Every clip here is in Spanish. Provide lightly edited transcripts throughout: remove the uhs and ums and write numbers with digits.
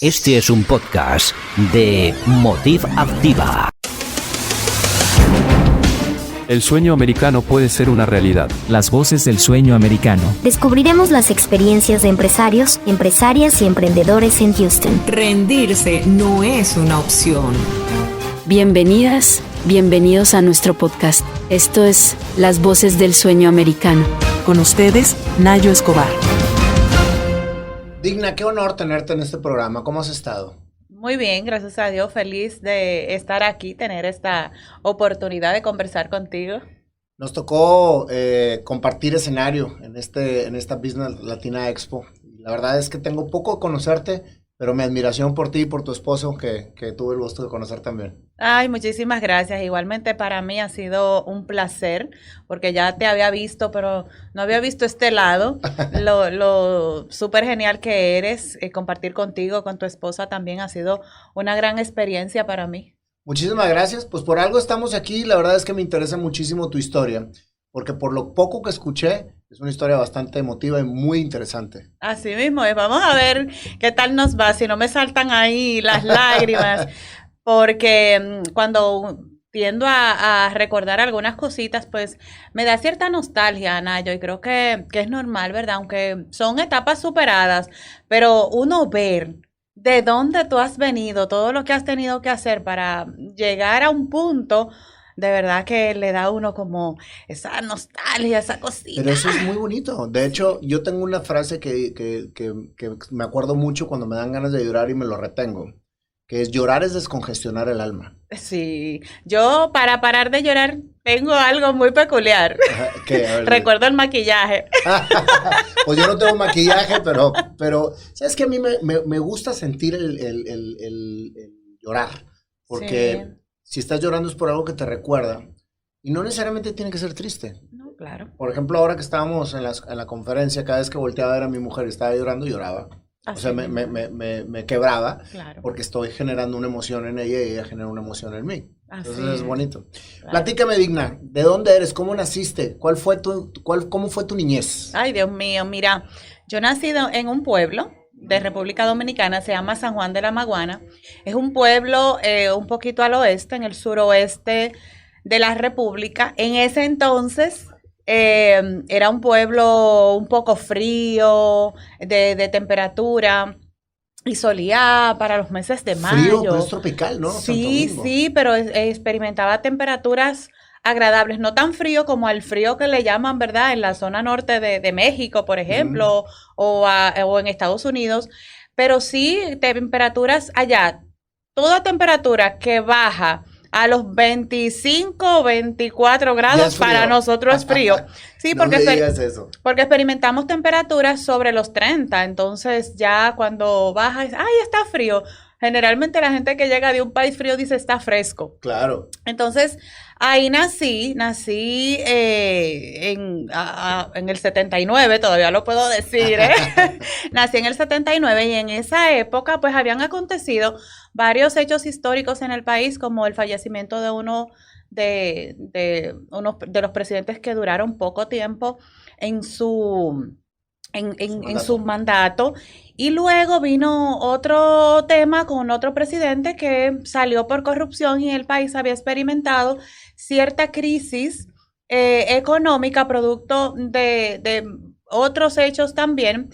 Este es un podcast de Motiv Activa. El sueño americano puede ser una realidad. Las voces del sueño americano. Descubriremos las experiencias de empresarios, empresarias y emprendedores en Houston. Rendirse no es una opción. Bienvenidas, bienvenidos a nuestro podcast. Esto es Las voces del sueño americano. Con ustedes, Nayo Escobar. Digna, qué honor tenerte en este programa. ¿Cómo has estado? Muy bien, gracias a Dios. Feliz de estar aquí, tener esta oportunidad de conversar contigo. Nos tocó compartir escenario en esta Business Latina Expo. La verdad es que tengo poco de conocerte, pero mi admiración por ti y por tu esposo, que tuve el gusto de conocer también. Ay, muchísimas gracias. Igualmente para mí ha sido un placer, porque ya te había visto, pero no había visto este lado. Lo súper genial que eres. Compartir contigo, con tu esposa también ha sido una gran experiencia para mí. Muchísimas gracias. Pues por algo estamos aquí. La verdad es que me interesa muchísimo tu historia, porque por lo poco que escuché, es una historia bastante emotiva y muy interesante. Así mismo es. Vamos a ver qué tal nos va, si no me saltan ahí las lágrimas, porque cuando tiendo a recordar algunas cositas, pues me da cierta nostalgia, Anayo, y creo que es normal, ¿verdad? Aunque son etapas superadas, pero uno ver de dónde tú has venido, todo lo que has tenido que hacer para llegar a un punto, de verdad que le da a uno como esa nostalgia, esa cosita. Pero eso es muy bonito. De hecho, yo tengo una frase que me acuerdo mucho cuando me dan ganas de llorar y me lo retengo, que es: llorar es descongestionar el alma. Sí, yo para parar de llorar tengo algo muy peculiar. ¿Qué? A ver, recuerdo el maquillaje. Pues yo no tengo maquillaje, pero ¿sabes qué? A mí me gusta sentir el llorar, porque sí, si estás llorando es por algo que te recuerda, y no necesariamente tiene que ser triste. No, claro. Por ejemplo, ahora que estábamos en la conferencia, cada vez que volteaba a ver a mi mujer y estaba llorando, lloraba. Así, o sea, me quebraba, claro, porque estoy generando una emoción en ella y ella genera una emoción en mí. Así entonces es bonito. Claro. Platícame, Digna, ¿de dónde eres? ¿Cómo naciste? ¿Cómo fue tu niñez? Ay, Dios mío, mira, yo nací en un pueblo de República Dominicana, se llama San Juan de la Maguana. Es un pueblo un poquito al oeste, en el suroeste de la República. En ese entonces era un pueblo un poco frío, de temperatura, y solía para los meses de mayo. Frío, pero es tropical, ¿no? Sí, pero experimentaba temperaturas agradables, no tan frío como el frío que le llaman, ¿verdad?, en la zona norte de México, por ejemplo, o en Estados Unidos, pero sí temperaturas allá. Toda temperatura que baja a los 25 o 24 grados para nosotros es frío. Sí, no me digas eso. Porque experimentamos temperaturas sobre los 30, entonces ya cuando baja, ¡ay, está frío! Generalmente la gente que llega de un país frío dice está fresco. Claro. Entonces, ahí nací en el 79, todavía lo puedo decir, Nací en el 79 y en esa época pues habían acontecido varios hechos históricos en el país, como el fallecimiento de uno de los presidentes que duraron poco tiempo en su mandato. Y luego vino otro tema con otro presidente que salió por corrupción y el país había experimentado cierta crisis económica producto de otros hechos también.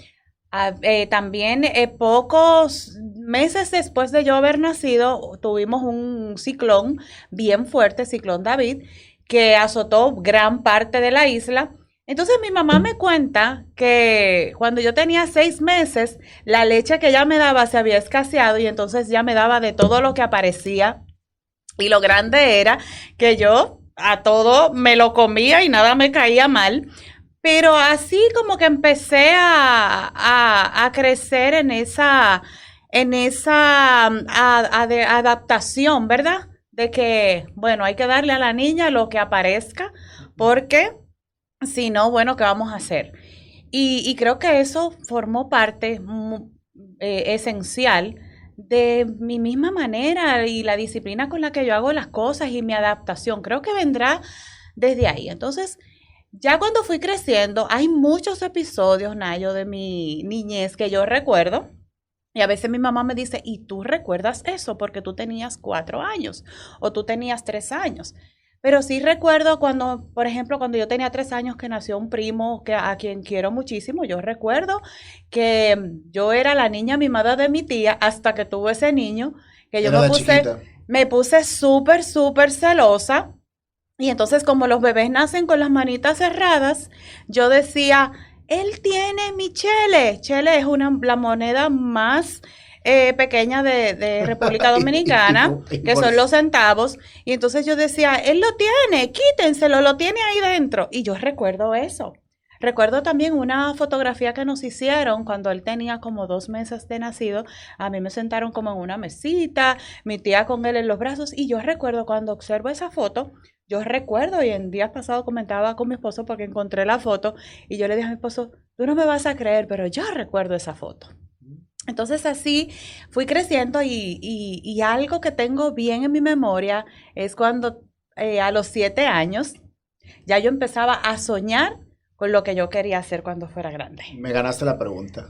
También pocos meses después de yo haber nacido tuvimos un ciclón bien fuerte, ciclón David, que azotó gran parte de la isla. Entonces mi mamá me cuenta que cuando yo tenía 6 meses, la leche que ella me daba se había escaseado y entonces ya me daba de todo lo que aparecía. Y lo grande era que yo a todo me lo comía y nada me caía mal. Pero así como que empecé a crecer en esa adaptación, ¿verdad? De que, bueno, hay que darle a la niña lo que aparezca, porque si no, bueno, ¿qué vamos a hacer? Y creo que eso formó parte esencial de mi misma manera y la disciplina con la que yo hago las cosas y mi adaptación. Creo que vendrá desde ahí. Entonces, ya cuando fui creciendo, hay muchos episodios, Nayo, de mi niñez que yo recuerdo Y a veces mi mamá me dice, ¿y tú recuerdas eso? Porque tú tenías 4 años o tú tenías 3 años. Pero sí recuerdo cuando, por ejemplo, cuando yo tenía 3 años que nació un primo a quien quiero muchísimo. Yo recuerdo que yo era la niña mimada de mi tía hasta que tuve ese niño, que yo me puse súper, súper celosa. Y entonces como los bebés nacen con las manitas cerradas, yo decía, él tiene mi chele. Chele es la moneda más pequeña de República Dominicana, que son los centavos. Y entonces yo decía, él lo tiene, quítenselo, lo tiene ahí dentro. Y yo recuerdo eso. Recuerdo también una fotografía que nos hicieron cuando él tenía como 2 meses de nacido. A mí me sentaron como en una mesita, mi tía con él en los brazos. Y yo recuerdo cuando observo esa foto, yo recuerdo, y en días pasados comentaba con mi esposo porque encontré la foto, y yo le dije a mi esposo, tú no me vas a creer, pero yo recuerdo esa foto. Entonces así fui creciendo y algo que tengo bien en mi memoria es cuando a los 7 años ya yo empezaba a soñar con lo que yo quería hacer cuando fuera grande. Me ganaste la pregunta.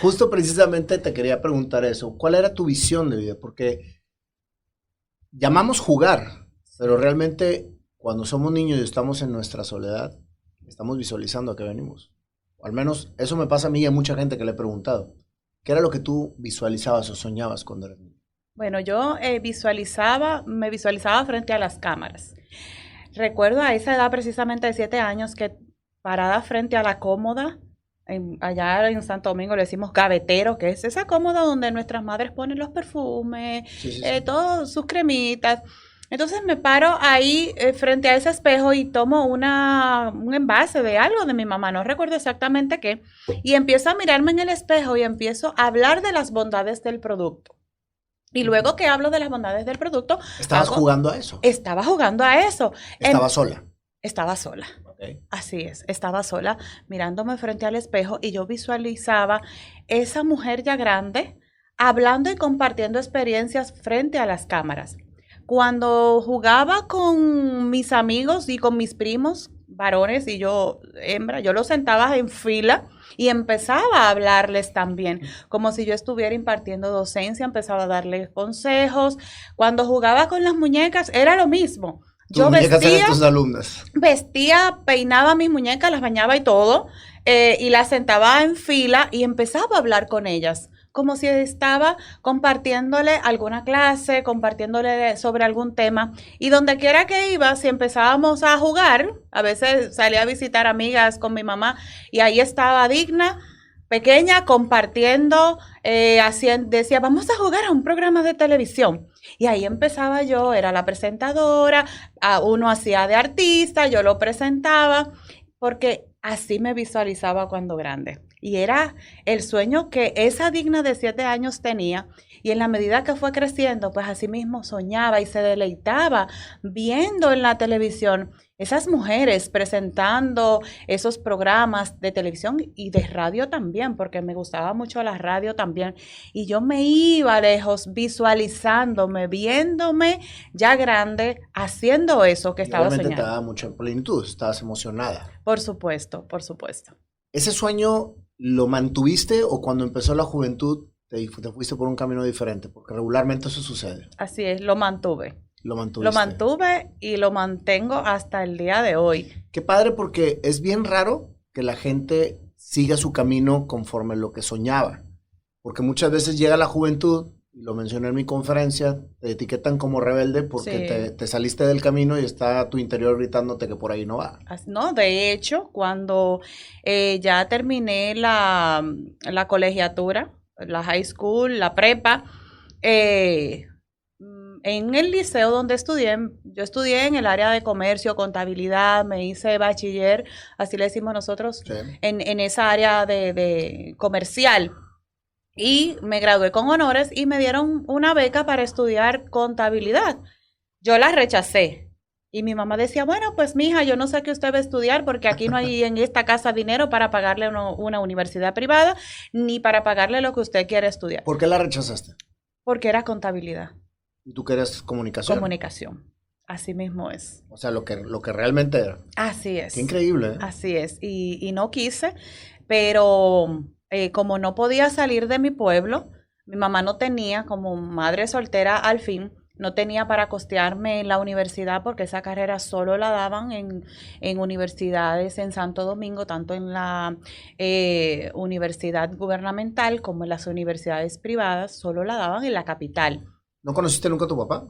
Justo precisamente te quería preguntar eso. ¿Cuál era tu visión de vida? Porque llamamos jugar, pero realmente cuando somos niños y estamos en nuestra soledad, estamos visualizando a qué venimos. O al menos eso me pasa a mí y a mucha gente que le he preguntado. ¿Qué era lo que tú visualizabas o soñabas cuando eras niño? Bueno, yo me visualizaba frente a las cámaras. Recuerdo a esa edad precisamente de 7 años que parada frente a la cómoda, allá en Santo Domingo le decimos gavetero, que es esa cómoda donde nuestras madres ponen los perfumes, todas sus cremitas. Entonces me paro ahí frente a ese espejo y tomo un envase de algo de mi mamá, no recuerdo exactamente qué, y empiezo a mirarme en el espejo y empiezo a hablar de las bondades del producto. Y luego que hablo de las bondades del producto... ¿Estabas jugando a eso? Estaba jugando a eso. ¿Estabas sola? Estaba sola. Okay. Así es, estaba sola mirándome frente al espejo y yo visualizaba esa mujer ya grande hablando y compartiendo experiencias frente a las cámaras. Cuando jugaba con mis amigos y con mis primos, varones y yo, hembra, yo los sentaba en fila y empezaba a hablarles también, como si yo estuviera impartiendo docencia, empezaba a darles consejos. Cuando jugaba con las muñecas, era lo mismo. Yo vestía, tus alumnas. Vestía, peinaba mis muñecas, las bañaba y todo, y las sentaba en fila y empezaba a hablar con ellas, como si estaba compartiéndole alguna clase, compartiéndole sobre algún tema. Y donde quiera que iba, si empezábamos a jugar, a veces salía a visitar amigas con mi mamá, y ahí estaba Digna, pequeña, compartiendo, decía, vamos a jugar a un programa de televisión. Y ahí empezaba yo, era la presentadora, uno hacía de artista, yo lo presentaba, porque así me visualizaba cuando grande. Y era el sueño que esa Digna de 7 años tenía. Y en la medida que fue creciendo, pues así mismo soñaba y se deleitaba viendo en la televisión esas mujeres presentando esos programas de televisión y de radio también, porque me gustaba mucho la radio también. Y yo me iba lejos visualizándome, viéndome ya grande, haciendo eso que estaba soñando. Obviamente te daba mucha plenitud, estabas emocionada. Por supuesto, por supuesto. ¿Ese sueño lo mantuviste o cuando empezó la juventud te fuiste por un camino diferente? Porque regularmente eso sucede. Así es, lo mantuve. Lo mantuviste. Lo mantuve y lo mantengo hasta el día de hoy. Qué padre, porque es bien raro que la gente siga su camino conforme lo que soñaba. Porque muchas veces llega la juventud, y lo mencioné en mi conferencia, te etiquetan como rebelde porque te saliste del camino y está tu interior gritándote que por ahí no va. No, de hecho, cuando ya terminé la colegiatura, la high school, la prepa, en el liceo donde yo estudié en el área de comercio, contabilidad, me hice bachiller, así le decimos nosotros, en esa área de comercial. Y me gradué con honores y me dieron una beca para estudiar contabilidad. Yo la rechacé. Y mi mamá decía, bueno, pues mija, yo no sé qué usted va a estudiar porque aquí no hay en esta casa dinero para pagarle una universidad privada ni para pagarle lo que usted quiere estudiar. ¿Por qué la rechazaste? Porque era contabilidad. ¿Y tú querías comunicación? Comunicación. Así mismo es. O sea, lo que realmente era. Así es. Qué increíble, ¿eh? Así es. Y no quise, pero como no podía salir de mi pueblo, mi mamá no tenía, como madre soltera al fin, no tenía para costearme la universidad porque esa carrera solo la daban en universidades en Santo Domingo, tanto en la universidad gubernamental como en las universidades privadas, solo la daban en la capital. ¿No conociste nunca a tu papá?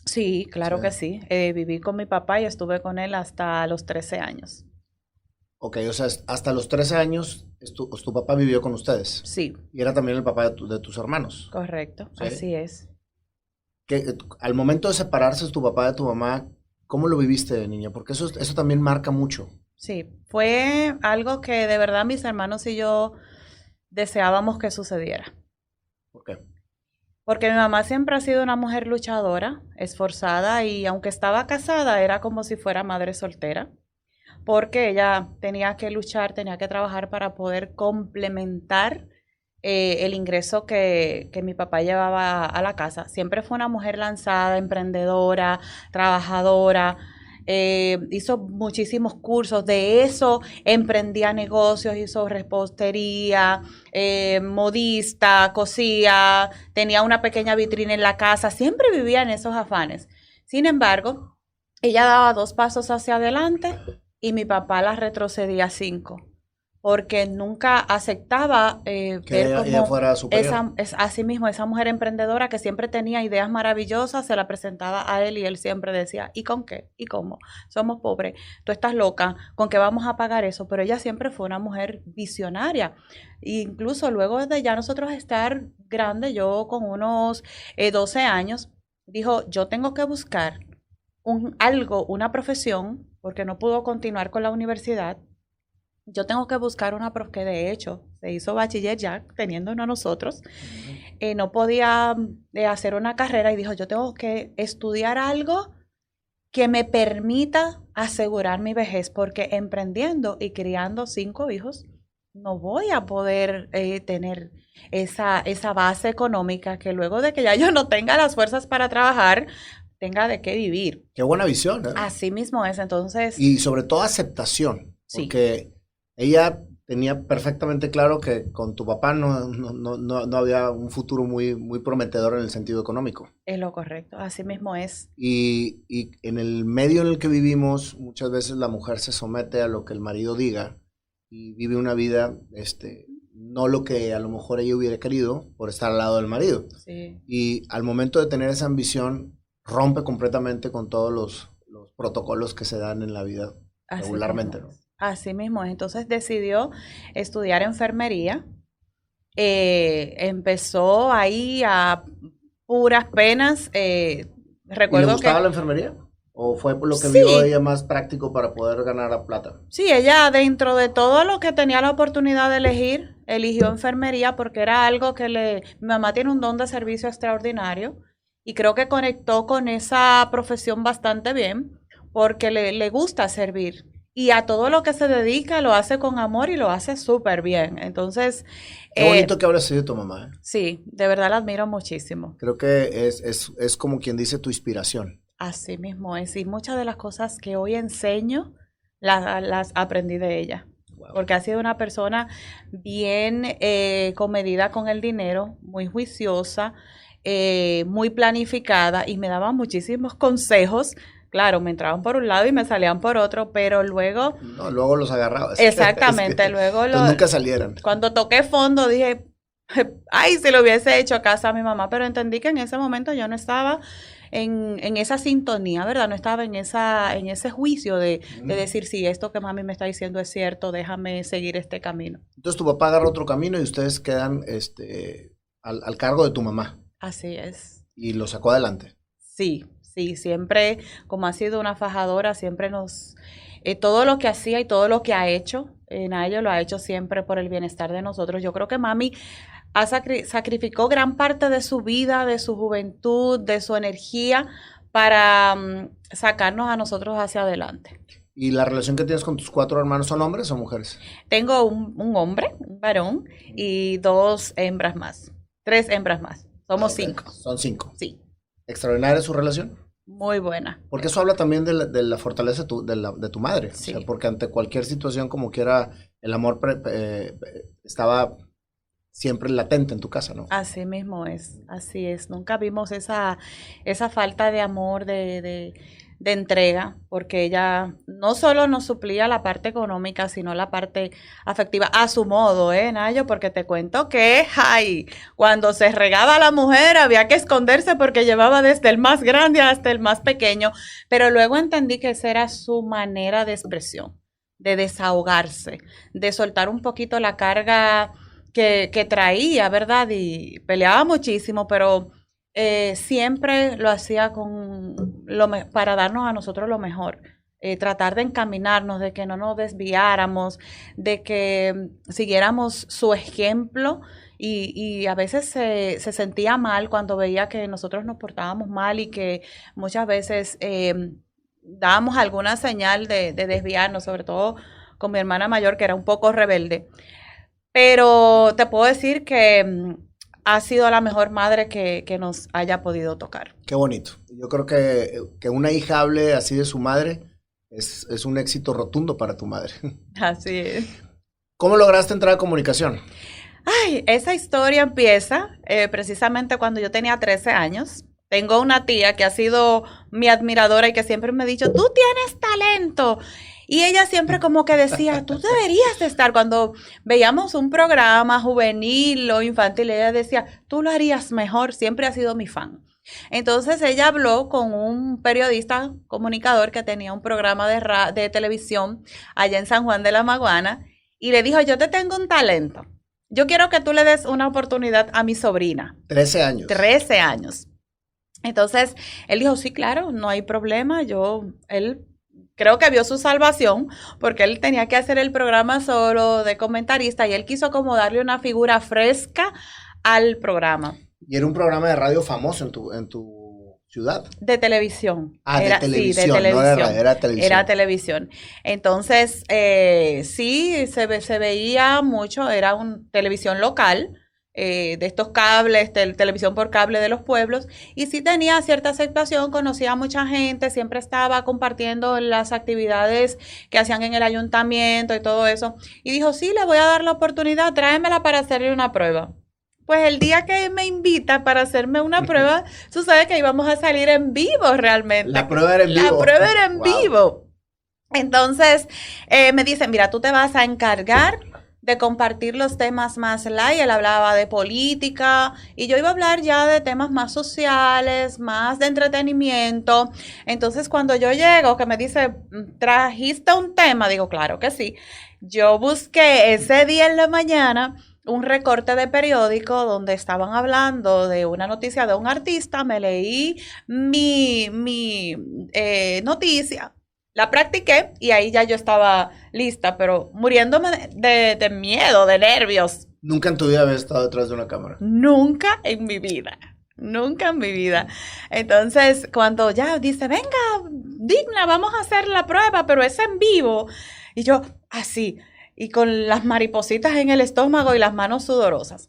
Sí, claro que sí. Viví con mi papá y estuve con él hasta los 13 años. Ok, o sea, hasta los 13 años tu papá vivió con ustedes. Sí. Y era también el papá de tus hermanos. Correcto, ¿sí? Así es. Que al momento de separarse tu papá de tu mamá, ¿cómo lo viviste, niña? Porque eso también marca mucho. Sí, fue algo que de verdad mis hermanos y yo deseábamos que sucediera. ¿Por qué? Porque mi mamá siempre ha sido una mujer luchadora, esforzada, y aunque estaba casada, era como si fuera madre soltera, porque ella tenía que luchar, tenía que trabajar para poder complementar el ingreso que mi papá llevaba a la casa. Siempre fue una mujer lanzada, emprendedora, trabajadora, hizo muchísimos cursos, de eso emprendía negocios, hizo repostería, modista, cosía, tenía una pequeña vitrina en la casa, siempre vivía en esos afanes. Sin embargo, ella daba 2 pasos hacia adelante y mi papá la retrocedía 5. Porque nunca aceptaba ver como ella fuera superior. Así mismo, esa mujer emprendedora que siempre tenía ideas maravillosas, se la presentaba a él y él siempre decía, ¿y con qué? ¿Y cómo? Somos pobres, tú estás loca, ¿con qué vamos a pagar eso? Pero ella siempre fue una mujer visionaria. E incluso luego de ya nosotros estar grandes, yo con unos 12 años, dijo, yo tengo que buscar una profesión, porque no pudo continuar con la universidad. Yo tengo que buscar una profe, que de hecho se hizo bachiller ya teniéndonos a nosotros. No podía hacer una carrera y dijo, yo tengo que estudiar algo que me permita asegurar mi vejez, porque emprendiendo y criando 5 hijos, no voy a poder tener esa base económica que luego de que ya yo no tenga las fuerzas para trabajar, tenga de qué vivir. Qué buena visión, ¿eh? Así mismo es, entonces. Y sobre todo aceptación, sí. Porque ella tenía perfectamente claro que con tu papá no había un futuro muy, muy prometedor en el sentido económico. Es lo correcto, así mismo es. Y en el medio en el que vivimos, muchas veces la mujer se somete a lo que el marido diga y vive una vida, no lo que a lo mejor ella hubiera querido por estar al lado del marido. Sí. Y al momento de tener esa ambición, rompe completamente con todos los protocolos que se dan en la vida así regularmente, ¿no? Así mismo, entonces decidió estudiar enfermería, empezó ahí a puras penas, recuerdo. ¿Y le gustaba la enfermería? ¿O fue por lo que vio ella más práctico para poder ganar la plata? Sí, ella dentro de todo lo que tenía la oportunidad de elegir, eligió enfermería porque era algo que mi mamá tiene un don de servicio extraordinario y creo que conectó con esa profesión bastante bien porque le gusta servir. Y a todo lo que se dedica lo hace con amor y lo hace súper bien. Entonces. Qué bonito que habrá sido tu mamá, ¿eh? Sí, de verdad la admiro muchísimo. Creo que es como quien dice tu inspiración. Así mismo es. Y muchas de las cosas que hoy enseño las aprendí de ella. Wow. Porque ha sido una persona bien comedida con el dinero, muy juiciosa, muy planificada y me daba muchísimos consejos. Claro, me entraban por un lado y me salían por otro, pero luego. No, luego los agarrabas. Exactamente, luego nunca salieran. Cuando toqué fondo dije, ay, si lo hubiese hecho a casa a mi mamá, pero entendí que en ese momento yo no estaba en esa sintonía, ¿verdad? No estaba en ese juicio de decir, sí, esto que mami me está diciendo es cierto, déjame seguir este camino. Entonces tu papá agarra otro camino y ustedes quedan al cargo de tu mamá. Así es. Y lo sacó adelante. Sí. Sí, siempre, como ha sido una fajadora, siempre todo lo que hacía y todo lo que ha hecho, Nayo lo ha hecho siempre por el bienestar de nosotros. Yo creo que mami sacrificó gran parte de su vida, de su juventud, de su energía para sacarnos a nosotros hacia adelante. ¿Y la relación que tienes con tus 4 hermanos son hombres o mujeres? Tengo un hombre, un varón, y 2 hembras más. 3 hembras más. Somos 5. Son 5. Sí. ¿Extraordinaria su relación? Muy buena. Porque eso habla también de la fortaleza de tu madre. Sí. O sea, porque ante cualquier situación como quiera, el amor estaba siempre latente en tu casa, ¿no? Así mismo es, así es. Nunca vimos esa falta de amor, de entrega, porque ella no solo nos suplía la parte económica, sino la parte afectiva, a su modo, Nayo, porque te cuento que, cuando se regaba la mujer había que esconderse porque llevaba desde el más grande hasta el más pequeño, pero luego entendí que esa era su manera de expresión, de desahogarse, de soltar un poquito la carga que traía, ¿verdad? Y peleaba muchísimo, pero siempre lo hacía para darnos a nosotros lo mejor. Tratar de encaminarnos, de que no nos desviáramos, de que siguiéramos su ejemplo y a veces se sentía mal cuando veía que nosotros nos portábamos mal y que muchas veces dábamos alguna señal de desviarnos, sobre todo con mi hermana mayor que era un poco rebelde. Pero te puedo decir que ha sido la mejor madre que nos haya podido tocar. Qué bonito. Yo creo que una hija hable así de su madre es un éxito rotundo para tu madre. Así es. ¿Cómo lograste entrar a comunicación? Esa historia empieza precisamente cuando yo tenía 13 años. Tengo una tía que ha sido mi admiradora y que siempre me ha dicho, tú tienes talento. Y ella siempre como que decía, tú deberías de estar. Cuando veíamos un programa juvenil o infantil, ella decía, tú lo harías mejor. Siempre ha sido mi fan. Entonces ella habló con un periodista, comunicador que tenía un programa de televisión allá en San Juan de la Maguana y le dijo, yo te tengo un talento. Yo quiero que tú le des una oportunidad a mi sobrina. 13 años. 13 años. Entonces él dijo, sí, claro, no hay problema. Él creo que vio su salvación porque él tenía que hacer el programa solo de comentarista y él quiso como darle una figura fresca al programa. Y era un programa de radio famoso en tu ciudad. De televisión. De televisión, sí, de televisión. No era radio, era televisión. Era televisión. Entonces, sí, se veía mucho, era una televisión local, de estos cables, televisión por cable de los pueblos, y sí tenía cierta aceptación, conocía a mucha gente, siempre estaba compartiendo las actividades que hacían en el ayuntamiento y todo eso, y dijo, sí, le voy a dar la oportunidad, tráemela para hacerle una prueba. Pues el día que me invita para hacerme una prueba, sucede que íbamos a salir en vivo realmente. La prueba era en vivo. La prueba era en vivo. Entonces, me dicen, mira, tú te vas a encargar de compartir los temas más light. Él hablaba de política y yo iba a hablar ya de temas más sociales, más de entretenimiento. Entonces, cuando yo llego, que me dice, ¿trajiste un tema? Digo, claro que sí. Yo busqué ese día en la mañana un recorte de periódico donde estaban hablando de una noticia de un artista, me leí mi noticia, la practiqué y ahí ya yo estaba lista, pero muriéndome de miedo, de nervios. ¿Nunca en tu vida habías estado detrás de una cámara? Nunca en mi vida. Nunca en mi vida. Entonces, cuando ya dice, venga, Digna, vamos a hacer la prueba, pero es en vivo. Y yo, así, y con las maripositas en el estómago y las manos sudorosas.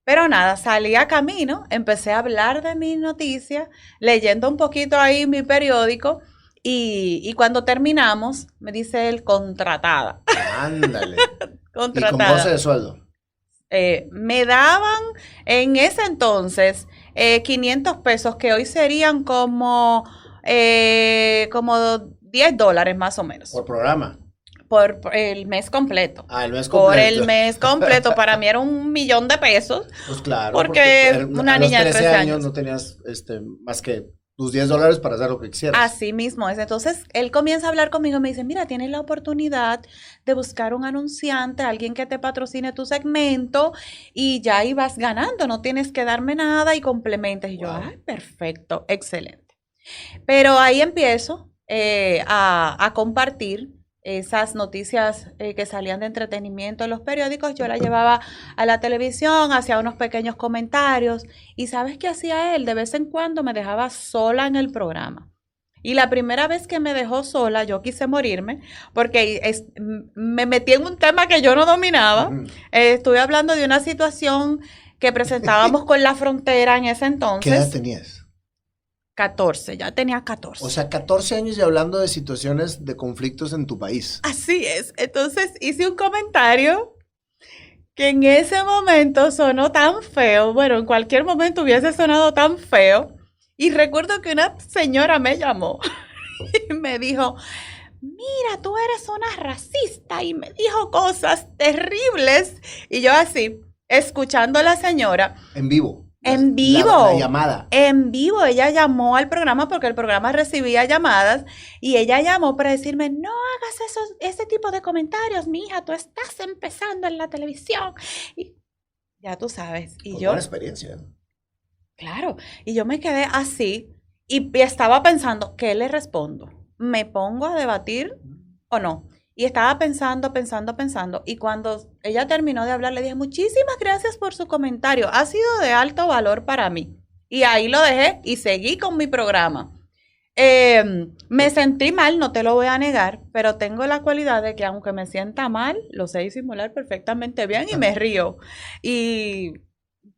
Pero nada, salí a camino, empecé a hablar de mi noticia, leyendo un poquito ahí mi periódico, y cuando terminamos, me dice él, contratada. Ándale. Contratada. ¿Y con goce de sueldo? Me daban en ese entonces 500 pesos, que hoy serían como $10 más o menos. ¿Por programa? Por el mes completo. El mes completo. Por el mes completo. Para mí era $1,000,000. Pues claro. Porque una niña de 13 años no tenías más que tus $10 para hacer lo que quisieras. Así mismo es. Entonces, él comienza a hablar conmigo y me dice, mira, tienes la oportunidad de buscar un anunciante, alguien que te patrocine tu segmento y ya ibas ganando, no tienes que darme nada y complementas. Y yo, ay, perfecto, excelente. Pero ahí empiezo a compartir esas noticias que salían de entretenimiento en los periódicos. Yo la llevaba a la televisión, hacía unos pequeños comentarios y ¿sabes qué hacía él? De vez en cuando me dejaba sola en el programa. Y la primera vez que me dejó sola, yo quise morirme porque me metí en un tema que yo no dominaba. Estuve hablando de una situación que presentábamos con la frontera en ese entonces. ¿Qué edad tenías? 14, ya tenía 14. O sea, 14 años y hablando de situaciones de conflictos en tu país. Así es. Entonces hice un comentario que en ese momento sonó tan feo. Bueno, en cualquier momento hubiese sonado tan feo. Y recuerdo que una señora me llamó y me dijo, mira, tú eres una racista, y me dijo cosas terribles. Y yo así, escuchando a la señora. En vivo. En vivo. La llamada. En vivo. Ella llamó al programa porque el programa recibía llamadas y ella llamó para decirme, no hagas ese tipo de comentarios, mi hija, tú estás empezando en la televisión. Y ya tú sabes. Y Con yo. buena experiencia. Claro. Y yo me quedé así y estaba pensando, ¿qué le respondo? ¿Me pongo a debatir o no? Y estaba pensando. Y cuando ella terminó de hablar, le dije, muchísimas gracias por su comentario. Ha sido de alto valor para mí. Y ahí lo dejé y seguí con mi programa. Me sentí mal, no te lo voy a negar, pero tengo la cualidad de que aunque me sienta mal, lo sé disimular perfectamente bien y me río. Y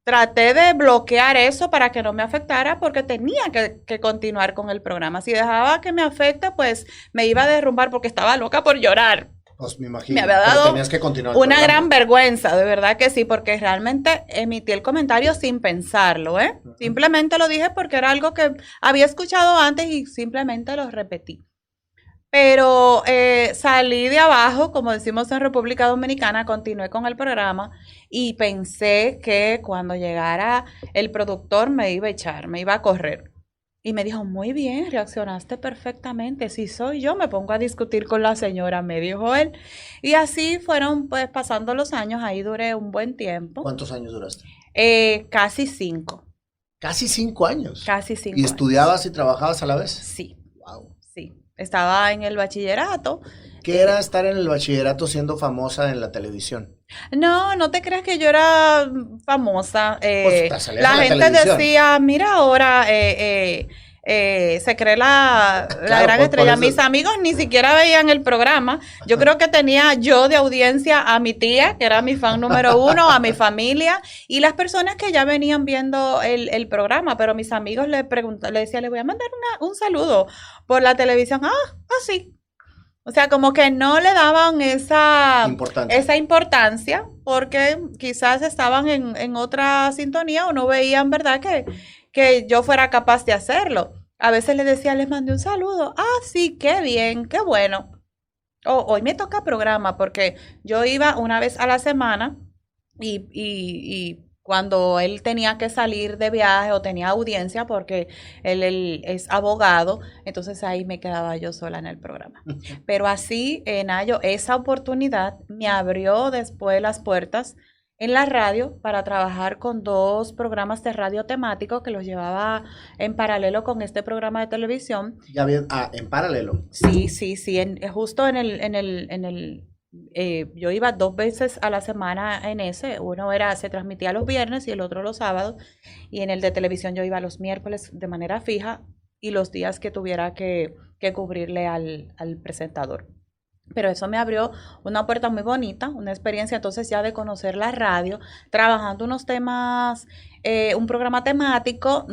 traté de bloquear eso para que no me afectara porque tenía que continuar con el programa. Si dejaba que me afecte, pues me iba a derrumbar porque estaba loca por llorar. Pues me imagino. Me había dado tenías que continuar una gran vergüenza, de verdad que sí, porque realmente emití el comentario sin pensarlo, ¿eh? Uh-huh. Simplemente lo dije porque era algo que había escuchado antes y simplemente lo repetí. Pero salí de abajo, como decimos en República Dominicana, continué con el programa y pensé que cuando llegara el productor me iba a echar, me iba a correr. Y me dijo, muy bien, reaccionaste perfectamente. Si soy yo, me pongo a discutir con la señora, me dijo él. Y así fueron pues pasando los años, ahí duré un buen tiempo. ¿Cuántos años duraste? Casi 5. ¿Casi 5 años? Casi 5 años. ¿Y estudiabas y trabajabas a la vez? Sí. Wow. Sí. Estaba en el bachillerato. ¿Qué era estar en el bachillerato siendo famosa en la televisión? No, no te creas que yo era famosa. Pues la gente decía, mira ahora, se cree la gran estrella. Mis amigos ni siquiera veían el programa. Yo creo que tenía yo de audiencia a mi tía, que era mi fan número 1, a mi familia, y las personas que ya venían viendo el programa, pero mis amigos le decían, le voy a mandar un saludo por la televisión. Sí. O sea, como que no le daban esa importancia porque quizás estaban en otra sintonía o no veían, ¿verdad?, que yo fuera capaz de hacerlo. A veces les decía, les mandé un saludo. Sí, qué bien, qué bueno. Hoy me toca programa porque yo iba una vez a la semana y cuando él tenía que salir de viaje o tenía audiencia porque él es abogado, entonces ahí me quedaba yo sola en el programa. Pero así, Nayo, esa oportunidad me abrió después las puertas en la radio para trabajar con 2 programas de radio temáticos que los llevaba en paralelo con este programa de televisión. Ya bien, en paralelo. Sí, justo en el yo iba 2 veces a la semana en ese. Uno se transmitía los viernes y el otro los sábados. Y en el de televisión yo iba los miércoles de manera fija y los días que tuviera que cubrirle al presentador. Pero eso me abrió una puerta muy bonita, una experiencia entonces ya de conocer la radio, trabajando unos temas, un programa temático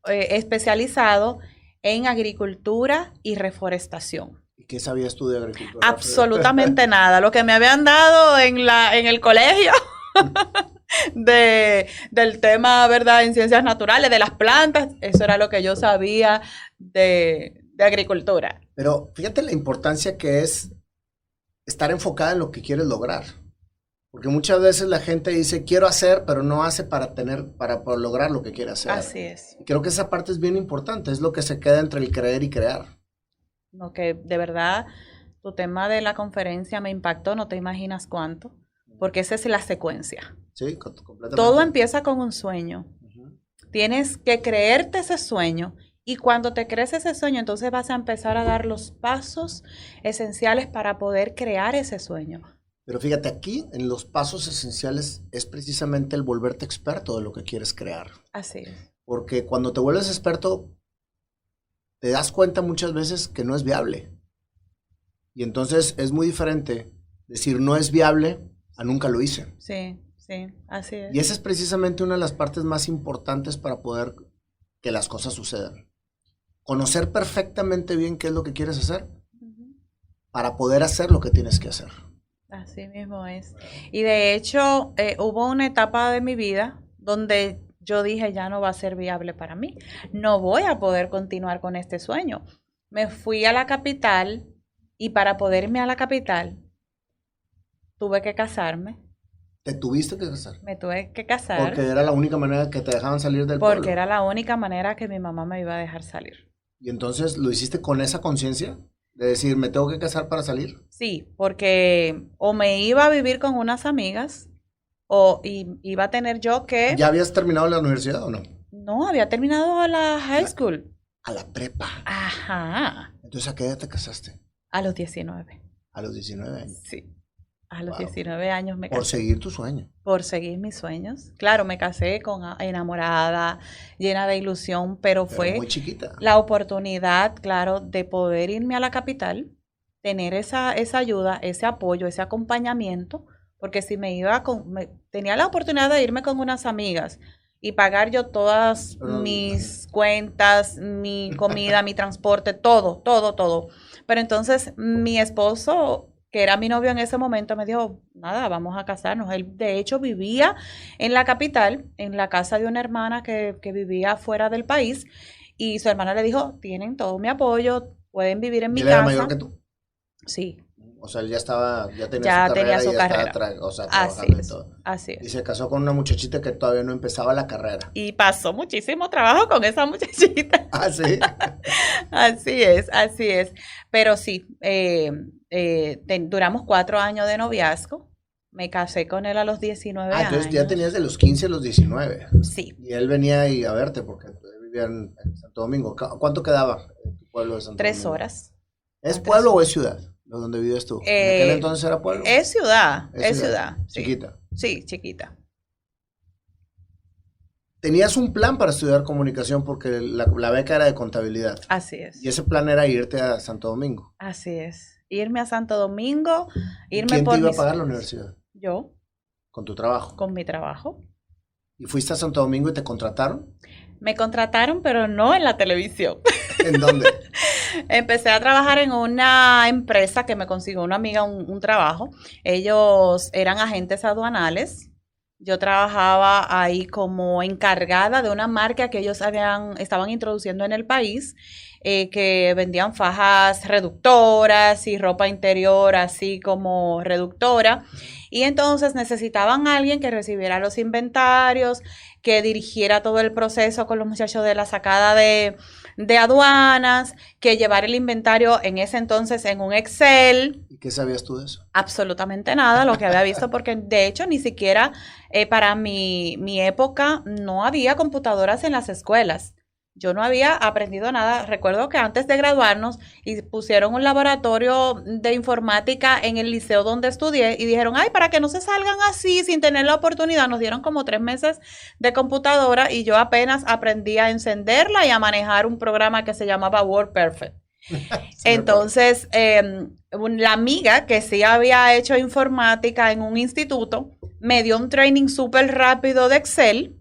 especializado en agricultura y reforestación. ¿Qué sabías tú de agricultura? Absolutamente nada. Lo que me habían dado en el colegio del tema, ¿verdad?, en ciencias naturales, de las plantas, eso era lo que yo sabía de agricultura. Pero fíjate la importancia que es estar enfocada en lo que quieres lograr. Porque muchas veces la gente dice, quiero hacer, pero no hace para lograr lo que quiere hacer. Así es. Y creo que esa parte es bien importante, es lo que se queda entre el creer y crear. No, que de verdad tu tema de la conferencia me impactó, no te imaginas cuánto, porque esa es la secuencia. Sí, completamente. Todo empieza con un sueño. Uh-huh. Tienes que creerte ese sueño y cuando te crees ese sueño, entonces vas a empezar a dar los pasos esenciales para poder crear ese sueño. Pero fíjate, aquí en los pasos esenciales es precisamente el volverte experto de lo que quieres crear. Así es. Porque cuando te vuelves experto, te das cuenta muchas veces que no es viable. Y entonces es muy diferente decir no es viable a nunca lo hice. Sí, así es. Y esa es precisamente una de las partes más importantes para poder que las cosas sucedan. Conocer perfectamente bien qué es lo que quieres hacer para poder hacer lo que tienes que hacer. Así mismo es. Y de hecho, hubo una etapa de mi vida donde yo dije, ya no va a ser viable para mí. No voy a poder continuar con este sueño. Me fui a la capital y para poder irme a la capital, tuve que casarme. ¿Te tuviste que casar? Me tuve que casar. Porque era la única manera que te dejaban salir del pueblo. Porque era la única manera que mi mamá me iba a dejar salir. ¿Y entonces lo hiciste con esa conciencia? De decir, ¿me tengo que casar para salir? Sí, porque o me iba a vivir con unas amigas o iba a tener yo que... ¿Ya habías terminado la universidad o no? No, había terminado la high school. A la prepa. Ajá. Entonces, ¿a qué edad te casaste? A los 19. A los 19 años. Sí. A los 19 años me casé. Por seguir tu sueño. Por seguir mis sueños. Claro, me casé enamorada, llena de ilusión, pero fue muy chiquita. La oportunidad, claro, de poder irme a la capital, tener esa ayuda, ese apoyo, ese acompañamiento, porque si me iba tenía la oportunidad de irme con unas amigas y pagar yo todas mis cuentas, mi comida, mi transporte, todo. Pero entonces mi esposo, que era mi novio en ese momento, me dijo, nada, vamos a casarnos. Él, de hecho, vivía en la capital, en la casa de una hermana que vivía fuera del país, y su hermana le dijo, tienen todo mi apoyo, pueden vivir en mi casa. ¿Él era mayor que tú? Sí. O sea, él ya tenía su carrera. Trabajando y todo. Así es. Y se casó con una muchachita que todavía no empezaba la carrera. Y pasó muchísimo trabajo con esa muchachita. ¿Ah, sí? Así es. Pero sí, duramos 4 años de noviazgo. Me casé con él a los 19 años. Entonces ya tenías de los 15 a los 19. Sí. Y él venía ahí a verte porque vivía en Santo Domingo. ¿Cuánto quedaba tu pueblo de Santo Domingo? 3 horas. ¿Es pueblo o es ciudad? ¿Dónde vives tú? ¿En aquel entonces era pueblo? Es ciudad. Sí. Chiquita. Sí, chiquita. Tenías un plan para estudiar comunicación porque la beca era de contabilidad. Así es. Y ese plan era irte a Santo Domingo. Así es. Irme a Santo Domingo, irme ¿Quién por te iba a pagar la universidad? Yo. ¿Con tu trabajo? Con mi trabajo. ¿Y fuiste a Santo Domingo y te contrataron? Me contrataron, pero no en la televisión. ¿En dónde? Empecé a trabajar en una empresa que me consiguió una amiga un trabajo. Ellos eran agentes aduanales. Yo trabajaba ahí como encargada de una marca que ellos estaban introduciendo en el país, que vendían fajas reductoras y ropa interior así como reductora. Y entonces necesitaban a alguien que recibiera los inventarios, que dirigiera todo el proceso con los muchachos de la sacada de aduanas, que llevara el inventario en ese entonces en un Excel. ¿Y qué sabías tú de eso? Absolutamente nada, lo que había visto, porque de hecho ni siquiera para mi época no había computadoras en las escuelas. Yo no había aprendido nada. Recuerdo que antes de graduarnos pusieron un laboratorio de informática en el liceo donde estudié y dijeron, ay, para que no se salgan así sin tener la oportunidad. Nos dieron como 3 meses de computadora y yo apenas aprendí a encenderla y a manejar un programa que se llamaba WordPerfect. Entonces, la amiga que sí había hecho informática en un instituto me dio un training súper rápido de Excel.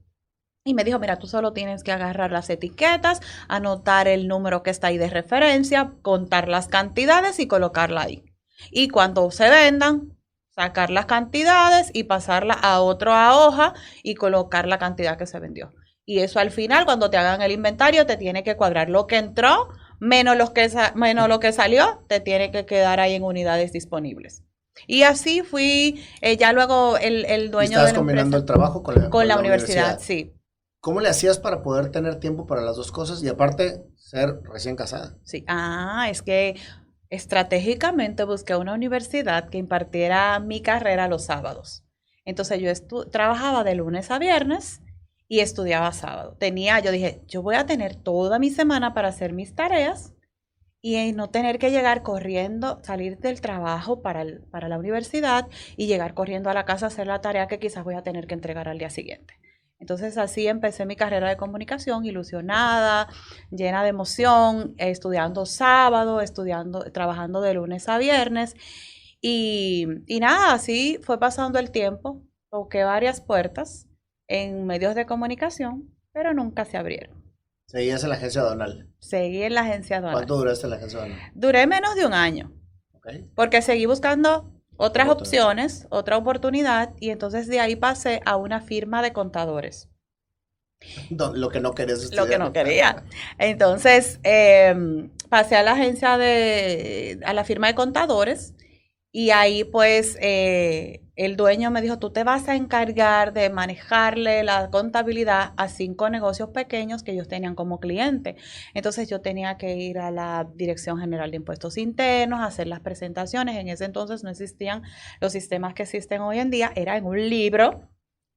Y me dijo, mira, tú solo tienes que agarrar las etiquetas, anotar el número que está ahí de referencia, contar las cantidades y colocarla ahí. Y cuando se vendan, sacar las cantidades y pasarla a otra hoja y colocar la cantidad que se vendió. Y eso al final, cuando te hagan el inventario, te tiene que cuadrar lo que entró, menos lo que salió, te tiene que quedar ahí en unidades disponibles. Y así fui, ya luego el dueño de la empresa. ¿Estabas combinando el trabajo con la universidad? Sí. ¿Cómo le hacías para poder tener tiempo para las dos cosas y aparte ser recién casada? Sí, es que estratégicamente busqué una universidad que impartiera mi carrera los sábados. Entonces yo trabajaba de lunes a viernes y estudiaba sábado. Yo dije, yo voy a tener toda mi semana para hacer mis tareas y no tener que llegar corriendo, salir del trabajo para la universidad y llegar corriendo a la casa a hacer la tarea que quizás voy a tener que entregar al día siguiente. Entonces así empecé mi carrera de comunicación, ilusionada, llena de emoción, estudiando sábado, trabajando de lunes a viernes y nada, así fue pasando el tiempo, toqué varias puertas en medios de comunicación, pero nunca se abrieron. ¿Seguías en la agencia aduanal? Seguí en la aduanal. ¿Cuánto duraste en la agencia aduanal? Duré menos de un año, porque seguí buscando otras opciones, otra oportunidad, y entonces de ahí pasé a una firma de contadores. Lo que no querías estudiar. Lo que no quería. Entonces, pasé a la a la firma de contadores, y ahí pues el dueño me dijo, tú te vas a encargar de manejarle la contabilidad a 5 negocios pequeños que ellos tenían como cliente. Entonces yo tenía que ir a la Dirección General de Impuestos Internos, hacer las presentaciones. En ese entonces no existían los sistemas que existen hoy en día, era en un libro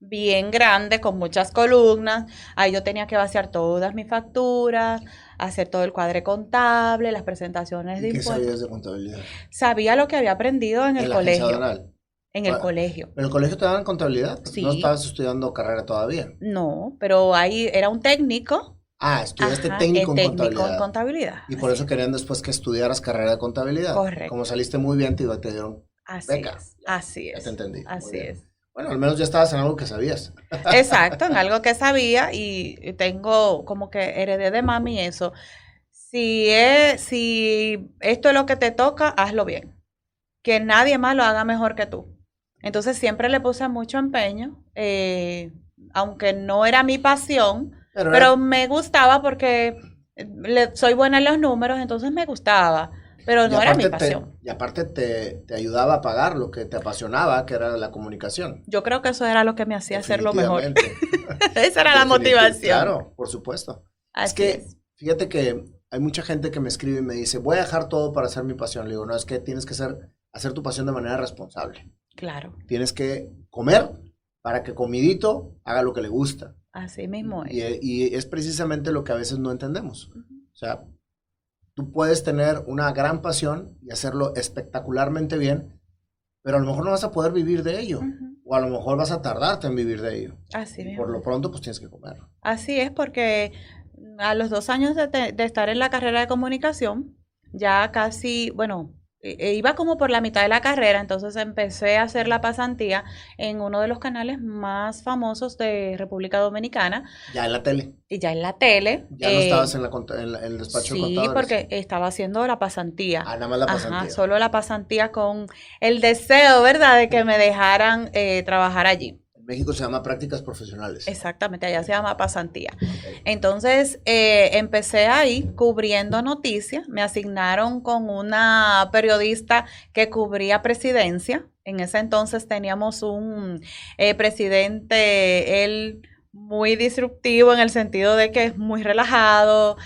bien grande, con muchas columnas. Ahí yo tenía que vaciar todas mis facturas, hacer todo el cuadre contable, las presentaciones de impuestos. ¿Qué sabías de contabilidad? Sabía lo que había aprendido en el colegio. En el colegio. ¿En el colegio te daban contabilidad? Sí. ¿No estabas estudiando carrera todavía? No, pero ahí era un técnico. Ah, estudiaste técnico en contabilidad. Y por eso querían después que estudiaras carrera de contabilidad. Correcto. Como saliste muy bien, te dieron beca. Así es. Ya te entendí. Así es. Bueno, al menos ya estabas en algo que sabías. Exacto, en algo que sabía, y tengo como que heredé de mami eso. Si esto es lo que te toca, hazlo bien. Que nadie más lo haga mejor que tú. Entonces siempre le puse mucho empeño, aunque no era mi pasión, pero me gustaba porque soy buena en los números, entonces me gustaba. Pero no era mi pasión. Y aparte te ayudaba a pagar lo que te apasionaba, que era la comunicación. Yo creo que eso era lo que me hacía hacerlo mejor. Esa era la motivación. Claro, por supuesto. Fíjate que hay mucha gente que me escribe y me dice, voy a dejar todo para hacer mi pasión. Le digo, no, es que tienes que hacer tu pasión de manera responsable. Claro. Tienes que comer para que comidito haga lo que le gusta. Así mismo es. Y es precisamente lo que a veces no entendemos. O sea, tú puedes tener una gran pasión y hacerlo espectacularmente bien, pero a lo mejor no vas a poder vivir de ello. O a lo mejor vas a tardarte en vivir de ello. Así mismo. Por lo pronto, pues tienes que comer. Así es, porque a los 2 años de estar en la carrera de comunicación, ya casi, bueno, iba como por la mitad de la carrera, entonces empecé a hacer la pasantía en uno de los canales más famosos de República Dominicana. Ya en la tele. Y ya en la tele. Ya no estabas en el despacho de contadores. Sí, porque estaba haciendo la pasantía. Ah, nada más la pasantía. Ajá, solo la pasantía, con el deseo, ¿verdad?, de que me dejaran trabajar allí. México se llama prácticas profesionales. Exactamente, allá se llama pasantía. Okay. Entonces, empecé ahí cubriendo noticias. Me asignaron con una periodista que cubría presidencia. En ese entonces teníamos un presidente, él muy disruptivo en el sentido de que es muy relajado,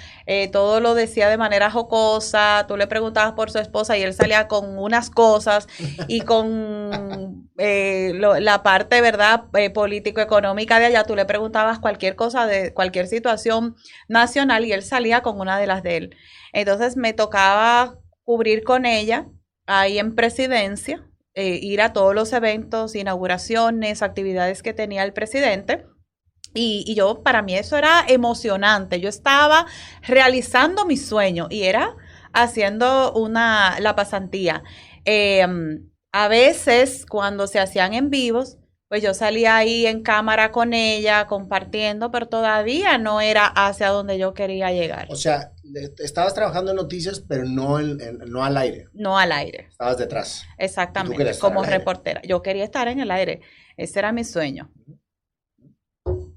todo lo decía de manera jocosa, tú le preguntabas por su esposa y él salía con unas cosas, y con la parte, ¿verdad?, político-económica de allá, tú le preguntabas cualquier cosa de cualquier situación nacional y él salía con una de las de él. Entonces me tocaba cubrir con ella ahí en presidencia, ir a todos los eventos, inauguraciones, actividades que tenía el presidente. Y yo, para mí eso era emocionante. Yo estaba realizando mi sueño y era haciendo la pasantía. A veces, cuando se hacían en vivos, pues yo salía ahí en cámara con ella, compartiendo, pero todavía no era hacia donde yo quería llegar. O sea, estabas trabajando en noticias, pero no al aire. No al aire. Estabas detrás. Exactamente, como reportera. Yo quería estar en el aire. Ese era mi sueño.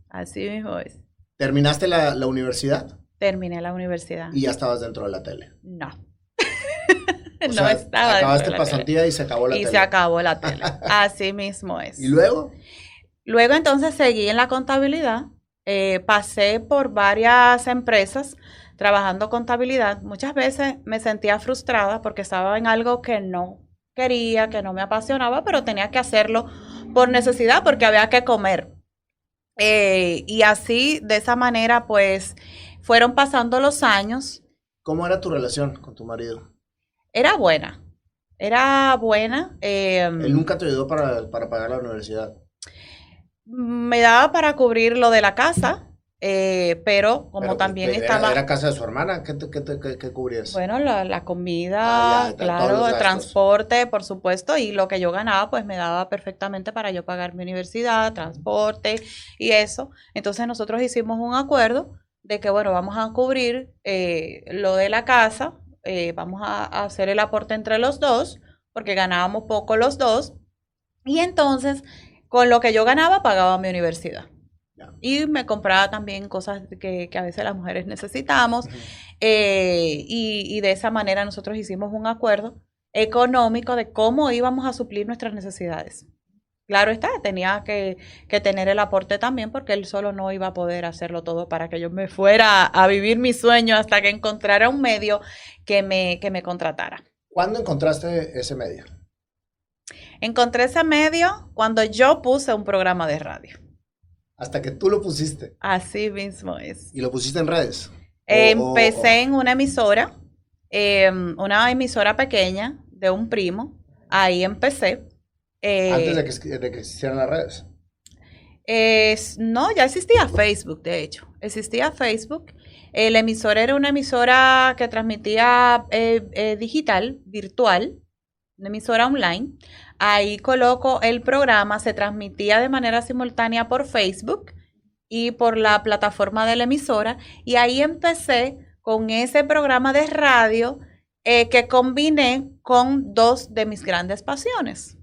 Así mismo es. ¿Terminaste la universidad? Terminé la universidad. ¿Y ya estabas dentro de la tele? No. No estaba. Acabaste pasantía y se acabó la tele. Y se acabó la tele. Así mismo es. ¿Y luego? Luego entonces seguí en la contabilidad. Pasé por varias empresas trabajando contabilidad. Muchas veces me sentía frustrada porque estaba en algo que no quería, que no me apasionaba, pero tenía que hacerlo por necesidad porque había que comer. Y así, de esa manera, pues, fueron pasando los años. ¿Cómo era tu relación con tu marido? Era buena. ¿Él nunca te ayudó para pagar la universidad? Me daba para cubrir lo de la casa, pero como también estaba... ¿Era casa de su hermana? ¿Qué cubrías? Bueno, la comida, claro, el transporte, por supuesto, y lo que yo ganaba, pues me daba perfectamente para yo pagar mi universidad, transporte y eso. Entonces nosotros hicimos un acuerdo de que, bueno, vamos a cubrir lo de la casa, vamos a hacer el aporte entre los dos, porque ganábamos poco los dos. Y entonces, con lo que yo ganaba, pagaba mi universidad. Y me compraba también cosas que a veces las mujeres necesitamos. Y de esa manera nosotros hicimos un acuerdo económico de cómo íbamos a suplir nuestras necesidades. Claro está, tenía que tener el aporte también porque él solo no iba a poder hacerlo todo para que yo me fuera a vivir mi sueño hasta que encontrara un medio que me contratara. ¿Cuándo encontraste ese medio? Encontré ese medio cuando yo puse un programa de radio. Hasta que tú lo pusiste. Así mismo es. ¿Y lo pusiste en redes? Empecé en una emisora pequeña de un primo. Ahí empecé. Antes de que existieran las redes. No, ya existía Facebook, de hecho. Existía Facebook. La emisora era una emisora que transmitía digital, virtual, una emisora online. Ahí coloco el programa, se transmitía de manera simultánea por Facebook y por la plataforma de la emisora. Y ahí empecé con ese programa de radio que combiné con dos de mis grandes pasiones.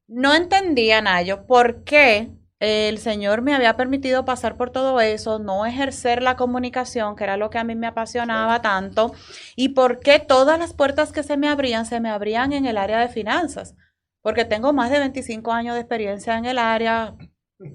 No entendía, Nayo, por qué el Señor me había permitido pasar por todo eso, no ejercer la comunicación, que era lo que a mí me apasionaba tanto, y por qué todas las puertas que se me abrían en el área de finanzas, porque tengo más de 25 años de experiencia en el área,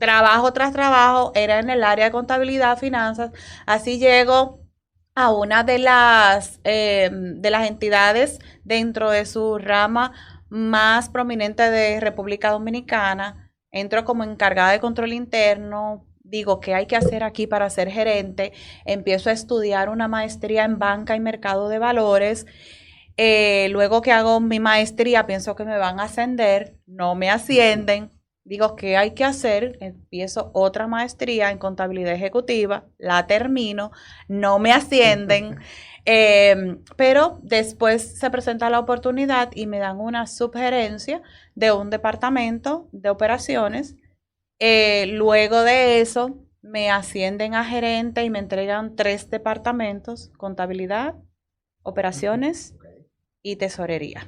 trabajo tras trabajo, era en el área de contabilidad, finanzas, así llego a una de las entidades dentro de su rama más prominente de República Dominicana. Entro como encargada de control interno, digo, ¿qué hay que hacer aquí para ser gerente? Empiezo a estudiar una maestría en banca y mercado de valores. Luego que hago mi maestría, pienso que me van a ascender, no me ascienden. Digo, ¿qué hay que hacer? Empiezo otra maestría en contabilidad ejecutiva, la termino, no me ascienden. Pero después se presenta la oportunidad y me dan una subgerencia de un departamento de operaciones. Luego de eso me ascienden a gerente y me entregan 3 departamentos: contabilidad, operaciones y tesorería.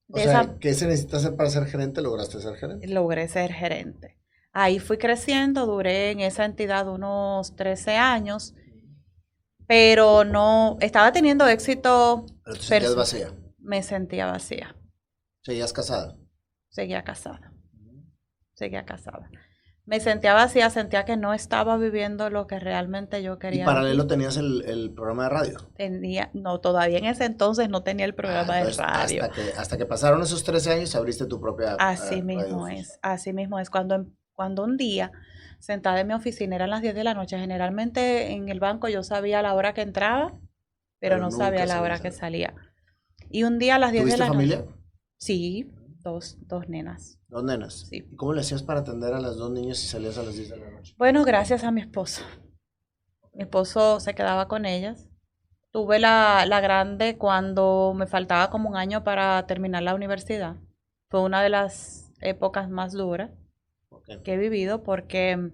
O sea, ¿qué se necesita hacer para ser gerente? ¿Lograste ser gerente? Logré ser gerente. Ahí fui creciendo, duré en esa entidad unos 13 años. Pero no, estaba teniendo éxito. ¿Pero te sentías vacía? Me sentía vacía. ¿Seguías casada? Seguía casada. Me sentía vacía, sentía que no estaba viviendo lo que realmente yo quería. ¿Y paralelo tenías el programa de radio? No, todavía en ese entonces no tenía el programa de radio. Hasta que pasaron esos 13 años abriste tu propia Así mismo es. Cuando un día, sentada en mi oficina, eran las 10 de la noche. Generalmente en el banco yo sabía la hora que entraba, pero no sabía la hora que salía. Y un día a las 10 de la noche. ¿Tuviste familia? Sí, dos nenas. ¿2 nenas? Sí. ¿Y cómo le hacías para atender a las 2 niñas si salías a las 10 de la noche? Bueno, gracias a mi esposo. Mi esposo se quedaba con ellas. Tuve la grande cuando me faltaba como un año para terminar la universidad. Fue una de las épocas más duras que he vivido porque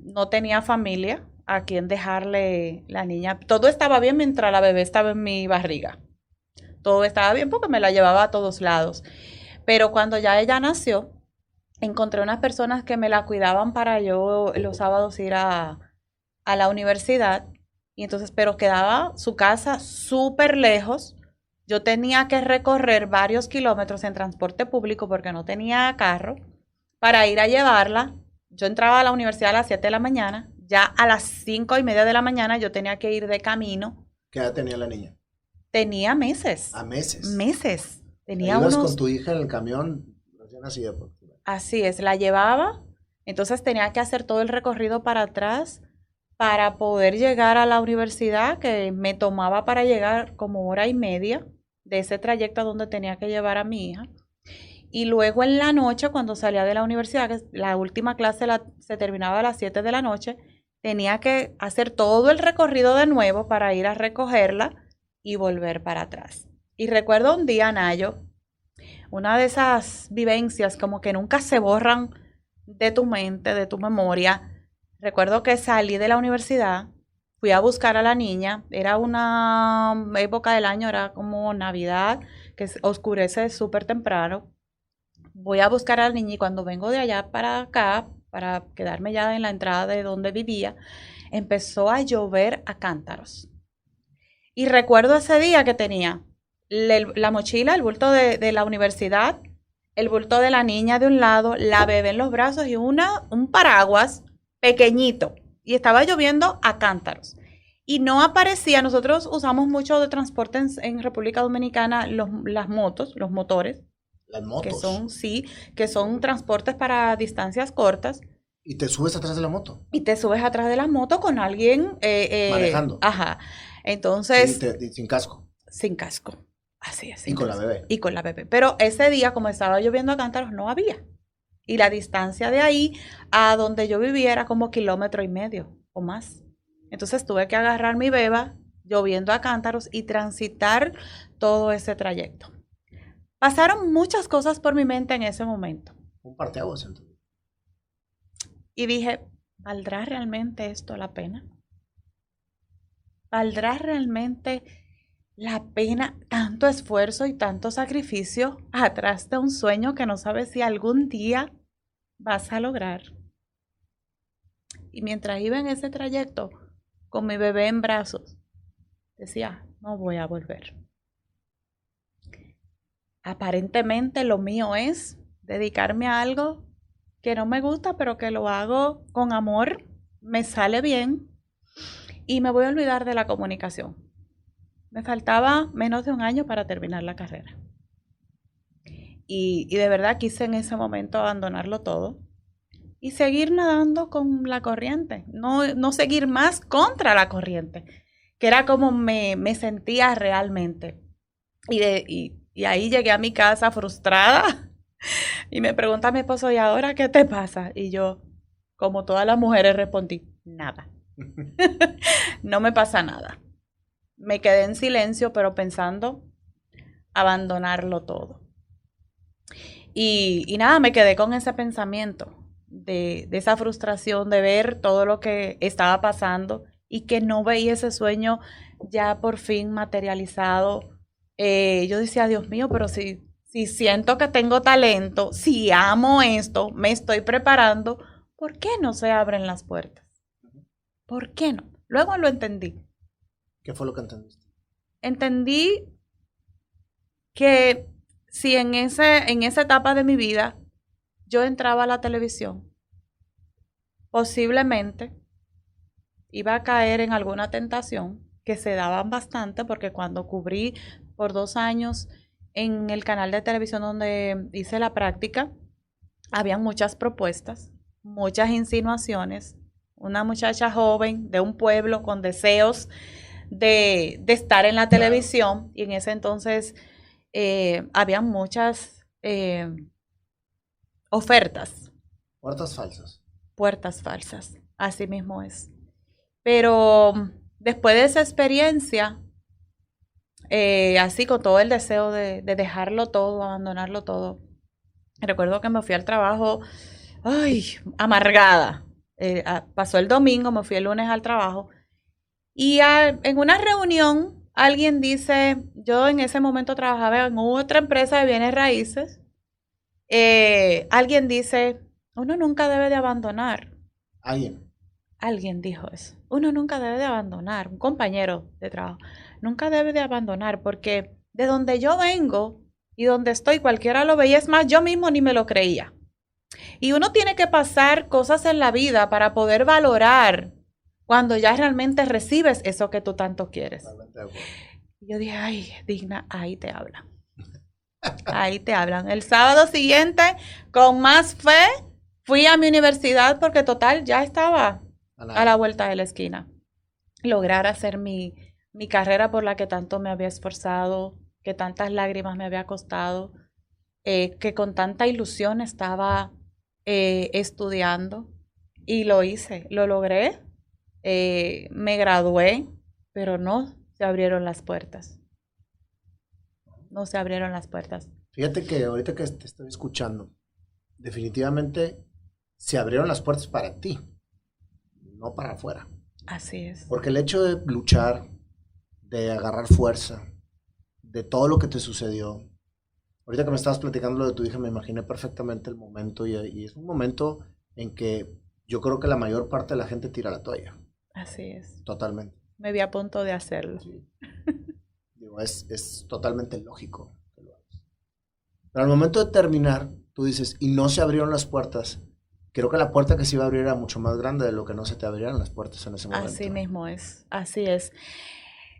no tenía familia a quien dejarle la niña. Todo estaba bien mientras la bebé estaba en mi barriga. Todo estaba bien porque me la llevaba a todos lados. Pero cuando ya ella nació, encontré unas personas que me la cuidaban para yo los sábados ir a la universidad. Y entonces, pero quedaba su casa súper lejos. Yo tenía que recorrer varios kilómetros en transporte público porque no tenía carro para ir a llevarla. Yo entraba a la universidad a las 7 de la mañana. Ya a las 5:30 de la mañana yo tenía que ir de camino. ¿Qué edad tenía la niña? Tenía meses. ¿A meses? Meses. Tenía ¿Ibas unos... con tu hija en el camión recién nacida? Así es, la llevaba. Entonces tenía que hacer todo el recorrido para atrás para poder llegar a la universidad, que me tomaba para llegar como 1:30 de ese trayecto a donde tenía que llevar a mi hija. Y luego en la noche, cuando salía de la universidad, que la última clase se terminaba a las 7 de la noche, tenía que hacer todo el recorrido de nuevo para ir a recogerla y volver para atrás. Y recuerdo un día, Nayo, una de esas vivencias como que nunca se borran de tu mente, de tu memoria. Recuerdo que salí de la universidad, fui a buscar a la niña, era una época del año, era como Navidad, que oscurece súper temprano. Voy a buscar al niño y cuando vengo de allá para acá, para quedarme ya en la entrada de donde vivía, empezó a llover a cántaros. Y recuerdo ese día que tenía la mochila, el bulto de la universidad, el bulto de la niña de un lado, la bebé en los brazos y un paraguas pequeñito. Y estaba lloviendo a cántaros. Y no aparecía, nosotros usamos mucho de transporte en República Dominicana las motos, los motores. Las motos. Que son transportes para distancias cortas. ¿Y te subes atrás de la moto? Y te subes atrás de la moto con alguien... manejando. Ajá. Entonces... Sin casco. Sin casco. Así es. Y con la bebé. Y con la bebé. Pero ese día, como estaba lloviendo a cántaros, no había. Y la distancia de ahí a donde yo vivía era como 1,5 kilómetros o más. Entonces tuve que agarrar mi beba, lloviendo a cántaros, y transitar todo ese trayecto. Pasaron muchas cosas por mi mente en ese momento. Un parteaguas entonces. Y dije, ¿valdrá realmente esto la pena? ¿Valdrá realmente la pena tanto esfuerzo y tanto sacrificio atrás de un sueño que no sabes si algún día vas a lograr? Y mientras iba en ese trayecto, con mi bebé en brazos, decía, no voy a volver. Aparentemente lo mío es dedicarme a algo que no me gusta, pero que lo hago con amor, me sale bien y me voy a olvidar de la comunicación. Me faltaba menos de 1 año para terminar la carrera. Y de verdad quise en ese momento abandonarlo todo y seguir nadando con la corriente, no seguir más contra la corriente, que era como me sentía realmente. Y ahí llegué a mi casa frustrada y me pregunta mi esposo, ¿y ahora qué te pasa? Y yo, como todas las mujeres, respondí, nada. No me pasa nada. Me quedé en silencio, pero pensando abandonarlo todo. Y nada, me quedé con ese pensamiento de esa frustración de ver todo lo que estaba pasando y que no veía ese sueño ya por fin materializado. Yo decía, Dios mío, pero si siento que tengo talento, si amo esto, me estoy preparando, ¿por qué no se abren las puertas? ¿Por qué no? Luego lo entendí. ¿Qué fue lo que entendiste? Entendí que si en esa etapa de mi vida yo entraba a la televisión, posiblemente iba a caer en alguna tentación, que se daban bastante, porque cuando cubrí por 2 años en el canal de televisión donde hice la práctica, habían muchas propuestas, muchas insinuaciones. Una muchacha joven de un pueblo con deseos de estar en la televisión, y en ese entonces habían muchas ofertas. Puertas falsas. Puertas falsas, así mismo es. Pero después de esa experiencia, así con todo el deseo de dejarlo todo, abandonarlo todo, recuerdo que me fui al trabajo, amargada. Pasó el domingo, me fui el lunes al trabajo y en una reunión alguien dice, yo en ese momento trabajaba en otra empresa de bienes raíces, alguien dice, uno nunca debe de abandonar. Alguien dijo eso, uno nunca debe de abandonar, un compañero de trabajo, nunca debe de abandonar, porque de donde yo vengo y donde estoy cualquiera lo veía, es más, yo mismo ni me lo creía. Y uno tiene que pasar cosas en la vida para poder valorar cuando ya realmente recibes eso que tú tanto quieres. Y yo dije, ay, Digna, ahí te hablan. Ahí te hablan. El sábado siguiente, con más fe, fui a mi universidad porque total, ya estaba a la vuelta de la esquina. Lograr hacer mi carrera por la que tanto me había esforzado, que tantas lágrimas me había costado, que con tanta ilusión estaba estudiando, y lo hice, lo logré, me gradué, pero no se abrieron las puertas. No se abrieron las puertas. Fíjate que ahorita que te estoy escuchando, definitivamente se abrieron las puertas para ti, no para afuera. Así es. Porque el hecho de luchar, de agarrar fuerza, de todo lo que te sucedió. Ahorita que me estabas platicando lo de tu hija, me imaginé perfectamente el momento y es un momento en que yo creo que la mayor parte de la gente tira la toalla. Así es. Totalmente. Me vi a punto de hacerlo. Sí. Digo, es totalmente lógico que lo hagas. Pero al momento de terminar, tú dices, y no se abrieron las puertas. Creo que la puerta que se iba a abrir era mucho más grande de lo que no se te abrieran las puertas en ese momento. Así mismo es, así es.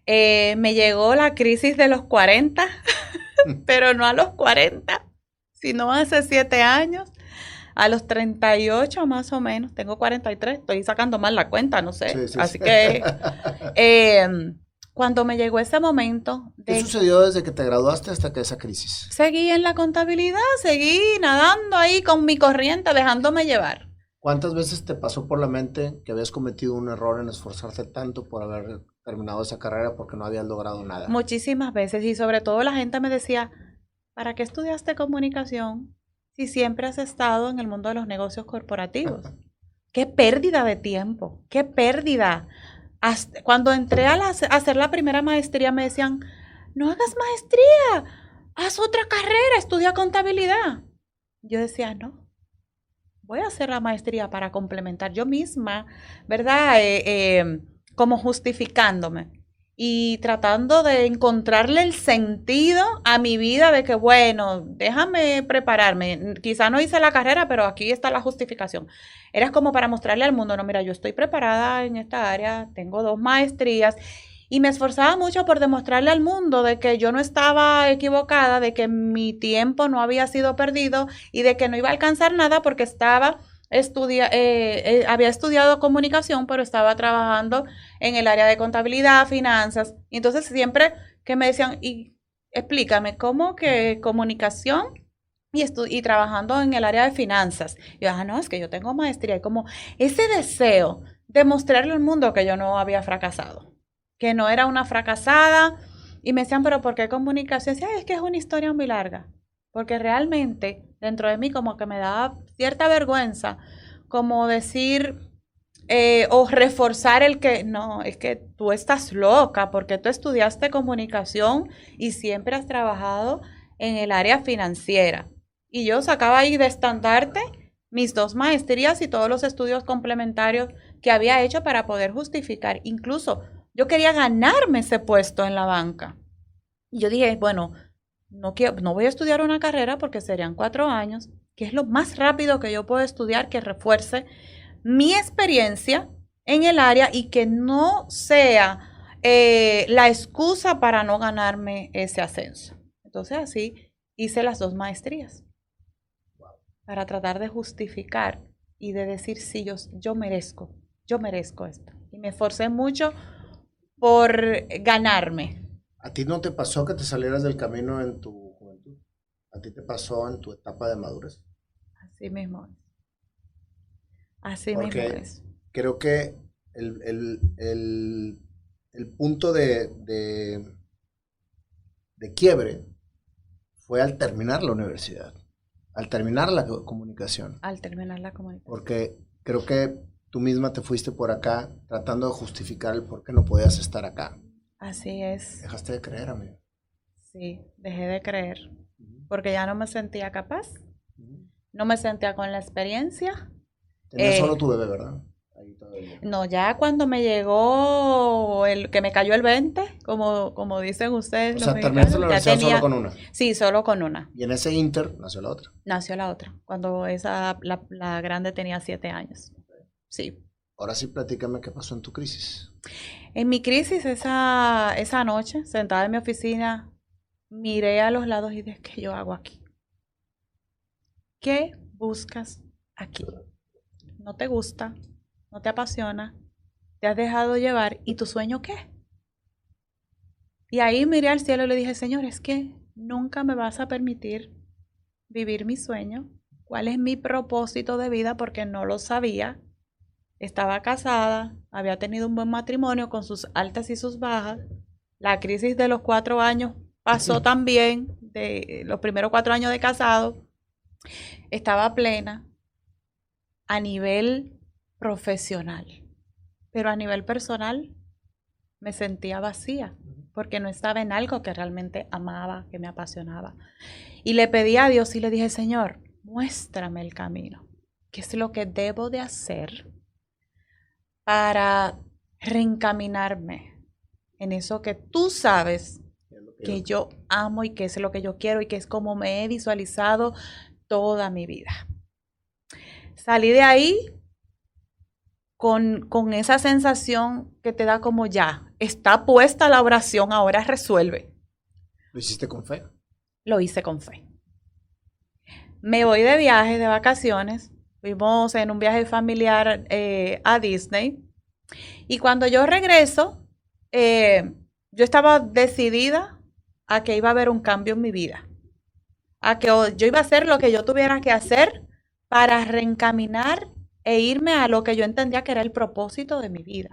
Me llegó la crisis de los 40, pero no a los 40, sino hace 7 años, a los 38 más o menos. Tengo 43, estoy sacando mal la cuenta, no sé. Sí, Así sí. que cuando me llegó ese momento... ¿Qué sucedió desde que te graduaste hasta que esa crisis? Seguí en la contabilidad, seguí nadando ahí con mi corriente, dejándome llevar. ¿Cuántas veces te pasó por la mente que habías cometido un error en esforzarte tanto por haber terminado esa carrera porque no habías logrado nada? Muchísimas veces, y sobre todo la gente me decía, ¿para qué estudiaste comunicación si siempre has estado en el mundo de los negocios corporativos? ¡Qué pérdida de tiempo! ¡Qué pérdida! Cuando entré a hacer la primera maestría me decían, no hagas maestría, haz otra carrera, estudia contabilidad. Yo decía, no, voy a hacer la maestría para complementar yo misma, ¿verdad? Como justificándome y tratando de encontrarle el sentido a mi vida de que, bueno, déjame prepararme. Quizá no hice la carrera, pero aquí está la justificación. Era como para mostrarle al mundo, no, mira, yo estoy preparada en esta área, tengo 2 maestrías. Y me esforzaba mucho por demostrarle al mundo de que yo no estaba equivocada, de que mi tiempo no había sido perdido y de que no iba a alcanzar nada porque había estudiado comunicación, pero estaba trabajando en el área de contabilidad, finanzas. Y entonces siempre que me decían, y explícame, ¿cómo que comunicación y trabajando en el área de finanzas? Y yo, no, es que yo tengo maestría. Y como ese deseo de mostrarle al mundo que yo no había fracasado, que no era una fracasada, y me decían, pero ¿por qué comunicación? Decía, es que es una historia muy larga, porque realmente dentro de mí como que me daba cierta vergüenza, como decir o reforzar el que, no, es que tú estás loca, porque tú estudiaste comunicación y siempre has trabajado en el área financiera. Y yo sacaba ahí de estandarte mis 2 maestrías y todos los estudios complementarios que había hecho para poder justificar, incluso yo quería ganarme ese puesto en la banca. Y yo dije, bueno, no voy a estudiar una carrera porque serían 4 años, que es lo más rápido que yo puedo estudiar, que refuerce mi experiencia en el área y que no sea la excusa para no ganarme ese ascenso. Entonces así hice las 2 maestrías para tratar de justificar y de decir, sí, yo merezco esto. Y me esforcé mucho por ganarme. ¿A ti no te pasó que te salieras del camino en tu juventud? ¿A ti te pasó en tu etapa de madurez? Así mismo es. Así mismo es. Creo que el punto de quiebre fue al terminar la universidad, al terminar la comunicación. Al terminar la comunicación. Porque creo que tú misma te fuiste por acá tratando de justificar el por qué no podías estar acá. Así es. Dejaste de creer, amigo. Sí, dejé de creer. Porque ya no me sentía capaz. No me sentía con la experiencia. Tenías solo tu bebé, ¿verdad? Ahí todavía. No, ya cuando me llegó que me cayó el 20, como dicen ustedes. O sea, terminaste la universidad solo con una. Sí, solo con una. Y en ese inter nació la otra. Nació la otra, cuando la grande tenía 7 años. Sí. Ahora sí, platícame qué pasó en tu crisis. En mi crisis, esa noche, sentada en mi oficina, miré a los lados y dije, ¿qué yo hago aquí? ¿Qué buscas aquí? ¿No te gusta? ¿No te apasiona? ¿Te has dejado llevar? ¿Y tu sueño qué? Y ahí miré al cielo y le dije, Señor, es que nunca me vas a permitir vivir mi sueño. ¿Cuál es mi propósito de vida? Porque no lo sabía. Estaba casada, había tenido un buen matrimonio con sus altas y sus bajas. La crisis de los 4 años pasó también, de los primeros 4 años de casado. Estaba plena a nivel profesional, pero a nivel personal me sentía vacía. porque no estaba en algo que realmente amaba, que me apasionaba. Y le pedí a Dios y le dije, Señor, muéstrame el camino. ¿Qué es lo que debo de hacer para reencaminarme en eso que tú sabes que yo amo y que es lo que yo quiero y que es como me he visualizado toda mi vida? Salí de ahí con esa sensación que te da como ya, está puesta la oración, ahora resuelve. ¿Lo hiciste con fe? Lo hice con fe. Me voy de viaje, de vacaciones, fuimos en un viaje familiar a Disney, y cuando yo regreso, yo estaba decidida a que iba a haber un cambio en mi vida, a que yo iba a hacer lo que yo tuviera que hacer para reencaminar e irme a lo que yo entendía que era el propósito de mi vida.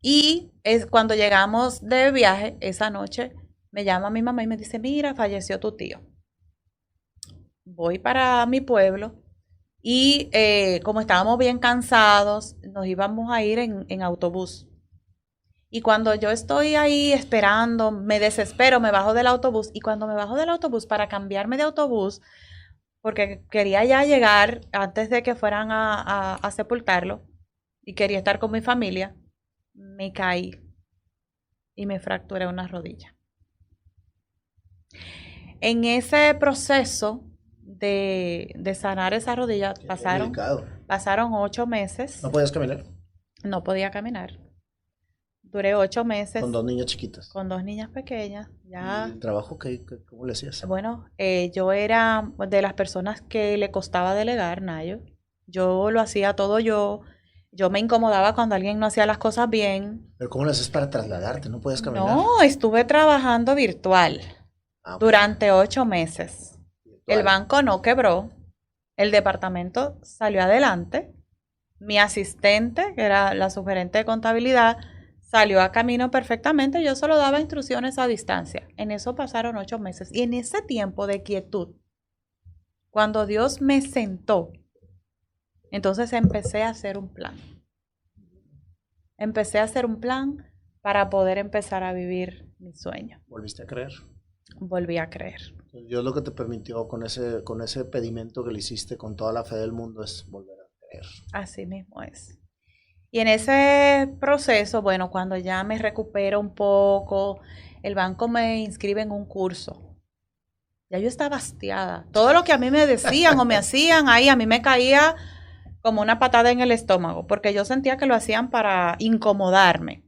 Y es cuando llegamos de viaje, esa noche, me llama mi mamá y me dice, mira, falleció tu tío. Voy para mi pueblo y como estábamos bien cansados, nos íbamos a ir en autobús. Y cuando yo estoy ahí esperando, me desespero, me bajo del autobús. Y cuando me bajo del autobús para cambiarme de autobús, porque quería ya llegar antes de que fueran a sepultarlo y quería estar con mi familia, me caí y me fracturé una rodilla. En ese proceso de sanar esa rodilla pasaron 8 meses. ¿No podías caminar? No podía caminar. Duré 8 meses. ¿Con 2 niñas chiquitas? Con 2 niñas pequeñas. Ya. ¿Y el trabajo cómo le hacías? Bueno, yo era de las personas que le costaba delegar, Nayo. Yo lo hacía todo yo. Yo me incomodaba cuando alguien no hacía las cosas bien. ¿Pero cómo lo haces para trasladarte? ¿No puedes caminar? No, estuve trabajando virtual durante 8 meses. Virtual. El banco no quebró. El departamento salió adelante. Mi asistente, que era la subgerente de contabilidad, salió a camino perfectamente. Yo solo daba instrucciones a distancia. En eso pasaron 8 meses. Y en ese tiempo de quietud, cuando Dios me sentó, entonces empecé a hacer un plan. Empecé a hacer un plan para poder empezar a vivir mi sueño. ¿Volviste a creer? Volví a creer. Dios lo que te permitió con ese pedimento que le hiciste con toda la fe del mundo es volver a creer. Así mismo es. Y en ese proceso, bueno, cuando ya me recupero un poco, el banco me inscribe en un curso. Ya yo estaba hastiada. Todo lo que a mí me decían o me hacían ahí, a mí me caía como una patada en el estómago, porque yo sentía que lo hacían para incomodarme.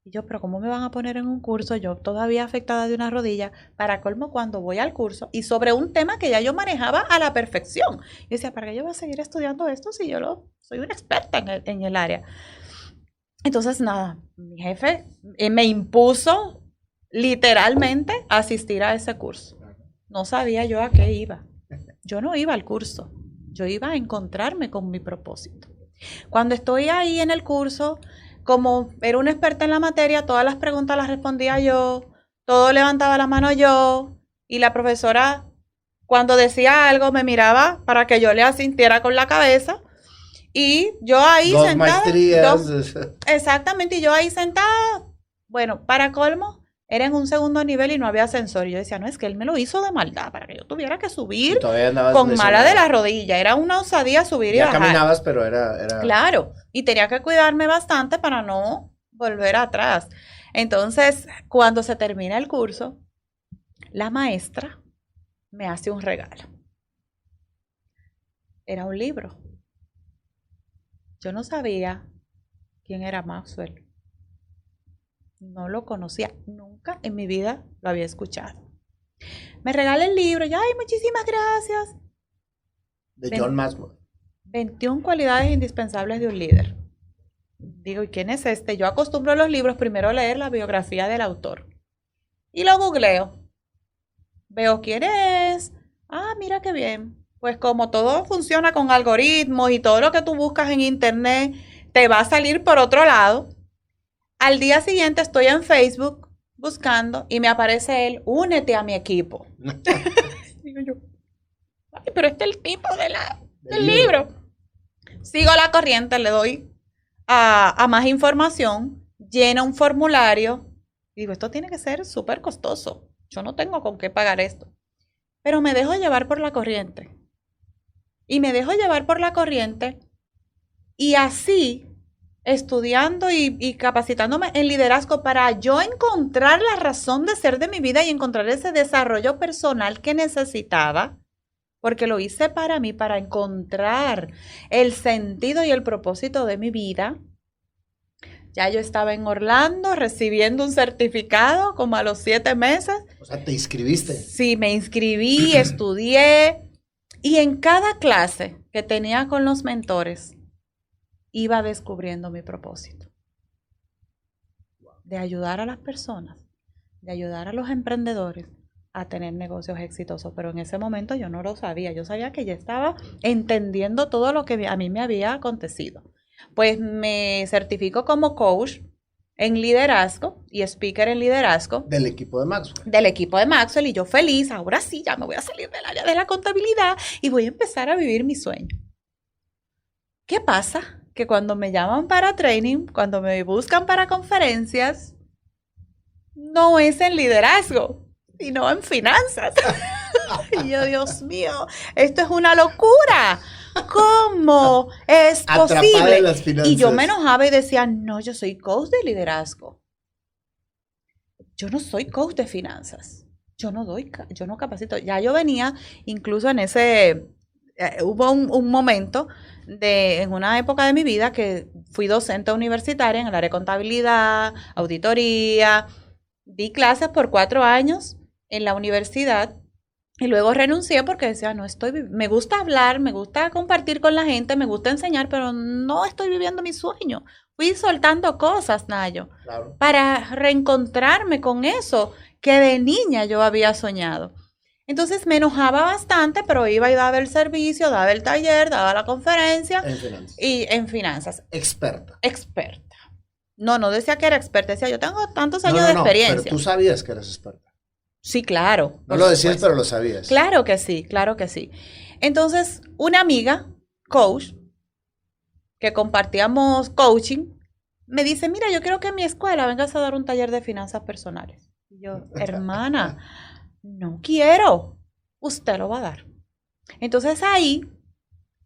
Y yo, pero ¿cómo me van a poner en un curso? Yo todavía afectada de una rodilla, para colmo cuando voy al curso, y sobre un tema que ya yo manejaba a la perfección. Yo decía, ¿para qué yo voy a seguir estudiando esto si yo soy una experta en el área? Entonces, nada, mi jefe me impuso literalmente a asistir a ese curso. No sabía yo a qué iba. Yo no iba al curso. Yo iba a encontrarme con mi propósito. Cuando estoy ahí en el curso, como era una experta en la materia, todas las preguntas las respondía yo, todo levantaba la mano yo, y la profesora, cuando decía algo, me miraba para que yo le asintiera con la cabeza, y yo ahí sentada. Maestrías. Exactamente, y yo ahí sentada. Bueno, para colmo, era en un segundo nivel y no había ascensor. Y yo decía, no, es que él me lo hizo de maldad para que yo tuviera que subir con mala de la rodilla. Era una osadía subir y bajar. Ya caminabas, pero era... Claro, y tenía que cuidarme bastante para no volver atrás. Entonces, cuando se termina el curso, la maestra me hace un regalo. Era un libro. Yo no sabía quién era Maxwell. No lo conocía, nunca en mi vida lo había escuchado. Me regala el libro, y ay, muchísimas gracias. De John Maxwell. 21 cualidades indispensables de un líder. Digo, ¿y quién es este? Yo acostumbro a los libros primero a leer la biografía del autor. Y lo googleo. Veo quién es. Ah, mira qué bien. Pues como todo funciona con algoritmos y todo lo que tú buscas en internet te va a salir por otro lado. Al día siguiente estoy en Facebook buscando y me aparece él, únete a mi equipo. Digo yo, ay, pero este es el tipo del libro. Sigo la corriente, le doy a más información, llena un formulario Y digo, esto tiene que ser súper costoso. Yo no tengo con qué pagar esto. Pero me dejo llevar por la corriente. Y me dejo llevar por la corriente. Y así, estudiando y capacitándome en liderazgo para yo encontrar la razón de ser de mi vida y encontrar ese desarrollo personal que necesitaba, porque lo hice para mí, para encontrar el sentido y el propósito de mi vida. Ya yo estaba en Orlando recibiendo un certificado como a los 7 meses. O sea, ¿te inscribiste? Sí, me inscribí, estudié y en cada clase que tenía con los mentores iba descubriendo mi propósito. De ayudar a las personas, de ayudar a los emprendedores a tener negocios exitosos. Pero en ese momento yo no lo sabía. Yo sabía que ya estaba entendiendo todo lo que a mí me había acontecido. Pues me certifico como coach en liderazgo y speaker en liderazgo. Del equipo de Maxwell. Del equipo de Maxwell, y yo feliz, ahora sí, ya me voy a salir del área de la contabilidad y voy a empezar a vivir mi sueño. ¿Qué pasa? Que cuando me llaman para training, cuando me buscan para conferencias, no es en liderazgo, sino en finanzas. Y yo, Dios mío, esto es una locura. ¿Cómo es posible? Y yo me enojaba y decía, no, yo soy coach de liderazgo. Yo no soy coach de finanzas. Yo no capacito. Ya yo venía, incluso en hubo un momento en una época de mi vida que fui docente universitaria en el área de contabilidad, auditoría, di clases por 4 años en la universidad. Y luego renuncié porque decía, me gusta hablar, me gusta compartir con la gente, me gusta enseñar, pero no estoy viviendo mi sueño. Fui soltando cosas, Nayo, claro, para reencontrarme con eso que de niña yo había soñado. Entonces me enojaba bastante, pero iba y daba el servicio, daba el taller, daba la conferencia. En finanzas. Y en finanzas. Experta. No decía que era experta, decía, yo tengo tantos años de experiencia. Pero tú sabías que eras experta. Sí, claro. No lo decías, pero lo sabías. Claro que sí, claro que sí. Entonces, una amiga, coach, que compartíamos coaching, me dice, mira, yo quiero que en mi escuela vengas a dar un taller de finanzas personales. Y yo, hermana, no quiero, usted lo va a dar. Entonces ahí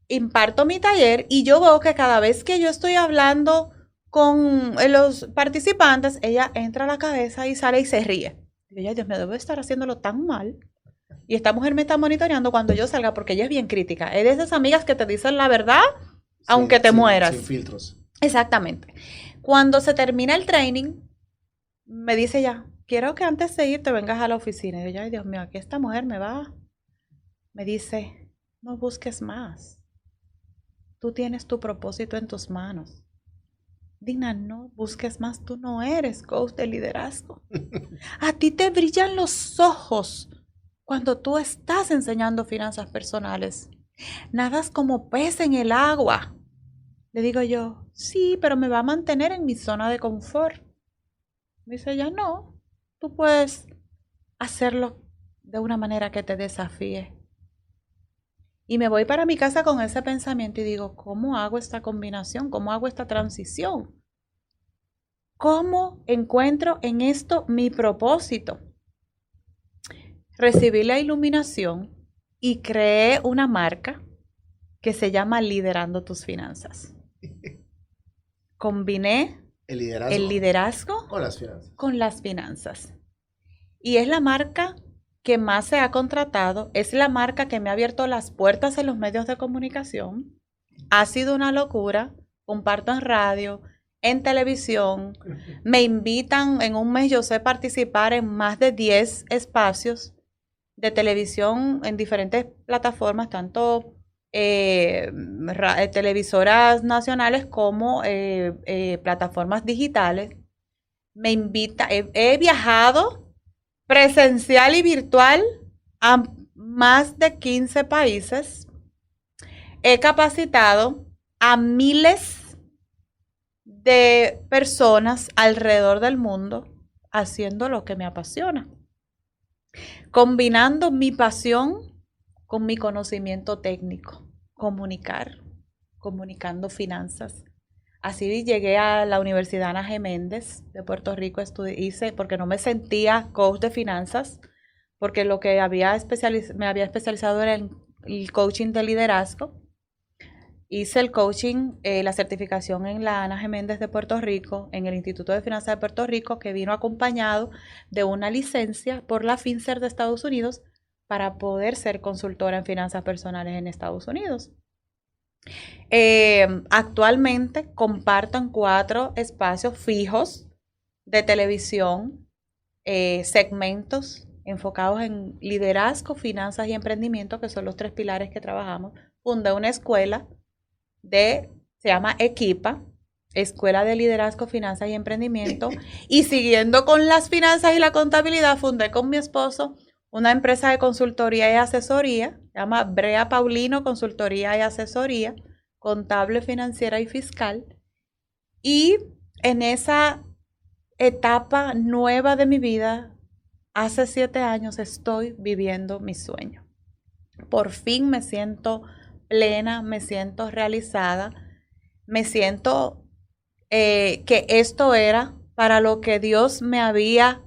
imparto mi taller y yo veo que cada vez que yo estoy hablando con los participantes, ella entra a la cabeza y sale y se ríe. Y yo, Dios, me debo estar haciéndolo tan mal. Y esta mujer me está monitoreando cuando yo salga porque ella es bien crítica. Es de esas amigas que te dicen la verdad, aunque te mueras. Sin filtros. Exactamente. Cuando se termina el training, me dice ya, quiero que antes de ir te vengas a la oficina. Y yo, ay, Dios mío, aquí esta mujer me dice, no busques más. Tú tienes tu propósito en tus manos. Dina, no busques más, tú no eres coach de liderazgo. A ti te brillan los ojos cuando tú estás enseñando finanzas personales. Nadas como pez en el agua. Le digo yo, sí, pero me va a mantener en mi zona de confort. Me dice ella, no, tú puedes hacerlo de una manera que te desafíe. Y me voy para mi casa con ese pensamiento y digo, ¿cómo hago esta combinación? ¿Cómo hago esta transición? ¿Cómo encuentro en esto mi propósito? Recibí la iluminación y creé una marca que se llama Liderando tus Finanzas. Combiné el liderazgo con las finanzas. Y es la marca que más se ha contratado, es la marca que me ha abierto las puertas en los medios de comunicación. Ha sido una locura, comparto en radio, en televisión, me invitan, en un mes yo sé participar en más de 10 espacios de televisión en diferentes plataformas, tanto televisoras nacionales como plataformas digitales. Me invita, he viajado presencial y virtual a más de 15 países. He capacitado a miles de personas alrededor del mundo haciendo lo que me apasiona. Combinando mi pasión con mi conocimiento técnico. Comunicando finanzas Así llegué a la Universidad Ana G. Méndez de Puerto Rico, hice, porque no me sentía coach de finanzas, porque lo que me había especializado era en el coaching de liderazgo. Hice el coaching, la certificación en la Ana G. Méndez de Puerto Rico, en el Instituto de Finanzas de Puerto Rico, que vino acompañado de una licencia por la FinCER de Estados Unidos para poder ser consultora en finanzas personales en Estados Unidos. Actualmente compartan 4 espacios fijos de televisión, segmentos enfocados en liderazgo, finanzas y emprendimiento, que son los 3 pilares que trabajamos. Fundé una escuela se llama Equipa, Escuela de Liderazgo, Finanzas y Emprendimiento, y siguiendo con las finanzas y la contabilidad, fundé con mi esposo una empresa de consultoría y asesoría, se llama Brea Paulino Consultoría y Asesoría, contable, financiera y fiscal. Y en esa etapa nueva de mi vida, hace 7 años estoy viviendo mi sueño. Por fin me siento plena, me siento realizada, me siento que esto era para lo que Dios me había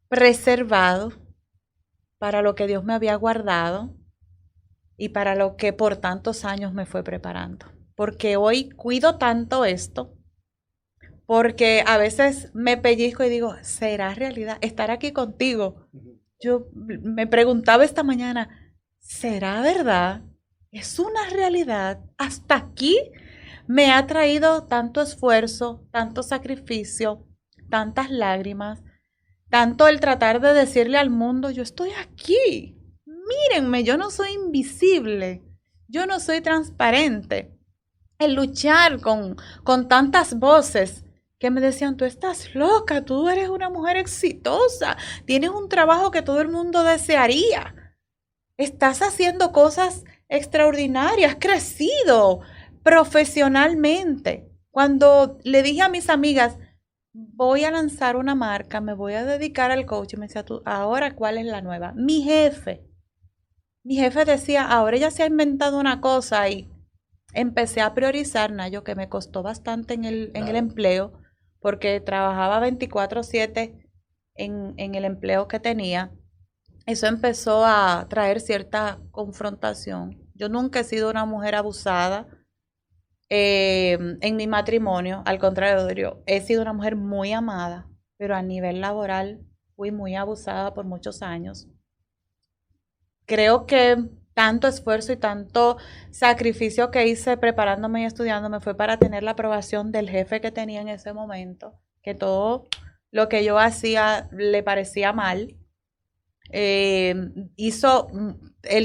preservado, para lo que Dios me había guardado y para lo que por tantos años me fue preparando. Porque hoy cuido tanto esto, porque a veces me pellizco y digo, ¿será realidad estar aquí contigo? Yo me preguntaba esta mañana, ¿será verdad? ¿Es una realidad? Hasta aquí me ha traído tanto esfuerzo, tanto sacrificio, tantas lágrimas, tanto el tratar de decirle al mundo, yo estoy aquí, mírenme, yo no soy invisible, yo no soy transparente. El luchar con tantas voces que me decían, tú estás loca, tú eres una mujer exitosa, tienes un trabajo que todo el mundo desearía, estás haciendo cosas extraordinarias, has crecido profesionalmente. Cuando le dije a mis amigas, voy a lanzar una marca, me voy a dedicar al coaching, me decía, tú, ahora, ¿cuál es la nueva? Mi jefe decía, ahora ella se ha inventado una cosa y empecé a priorizar, Nayo, que me costó bastante en el empleo, porque trabajaba 24/7 en el empleo que tenía. Eso empezó a traer cierta confrontación. Yo nunca he sido una mujer abusada en mi matrimonio, al contrario, he sido una mujer muy amada, pero a nivel laboral fui muy abusada por muchos años. Creo que tanto esfuerzo y tanto sacrificio que hice preparándome y estudiándome fue para tener la aprobación del jefe que tenía en ese momento, que todo lo que yo hacía le parecía mal. Él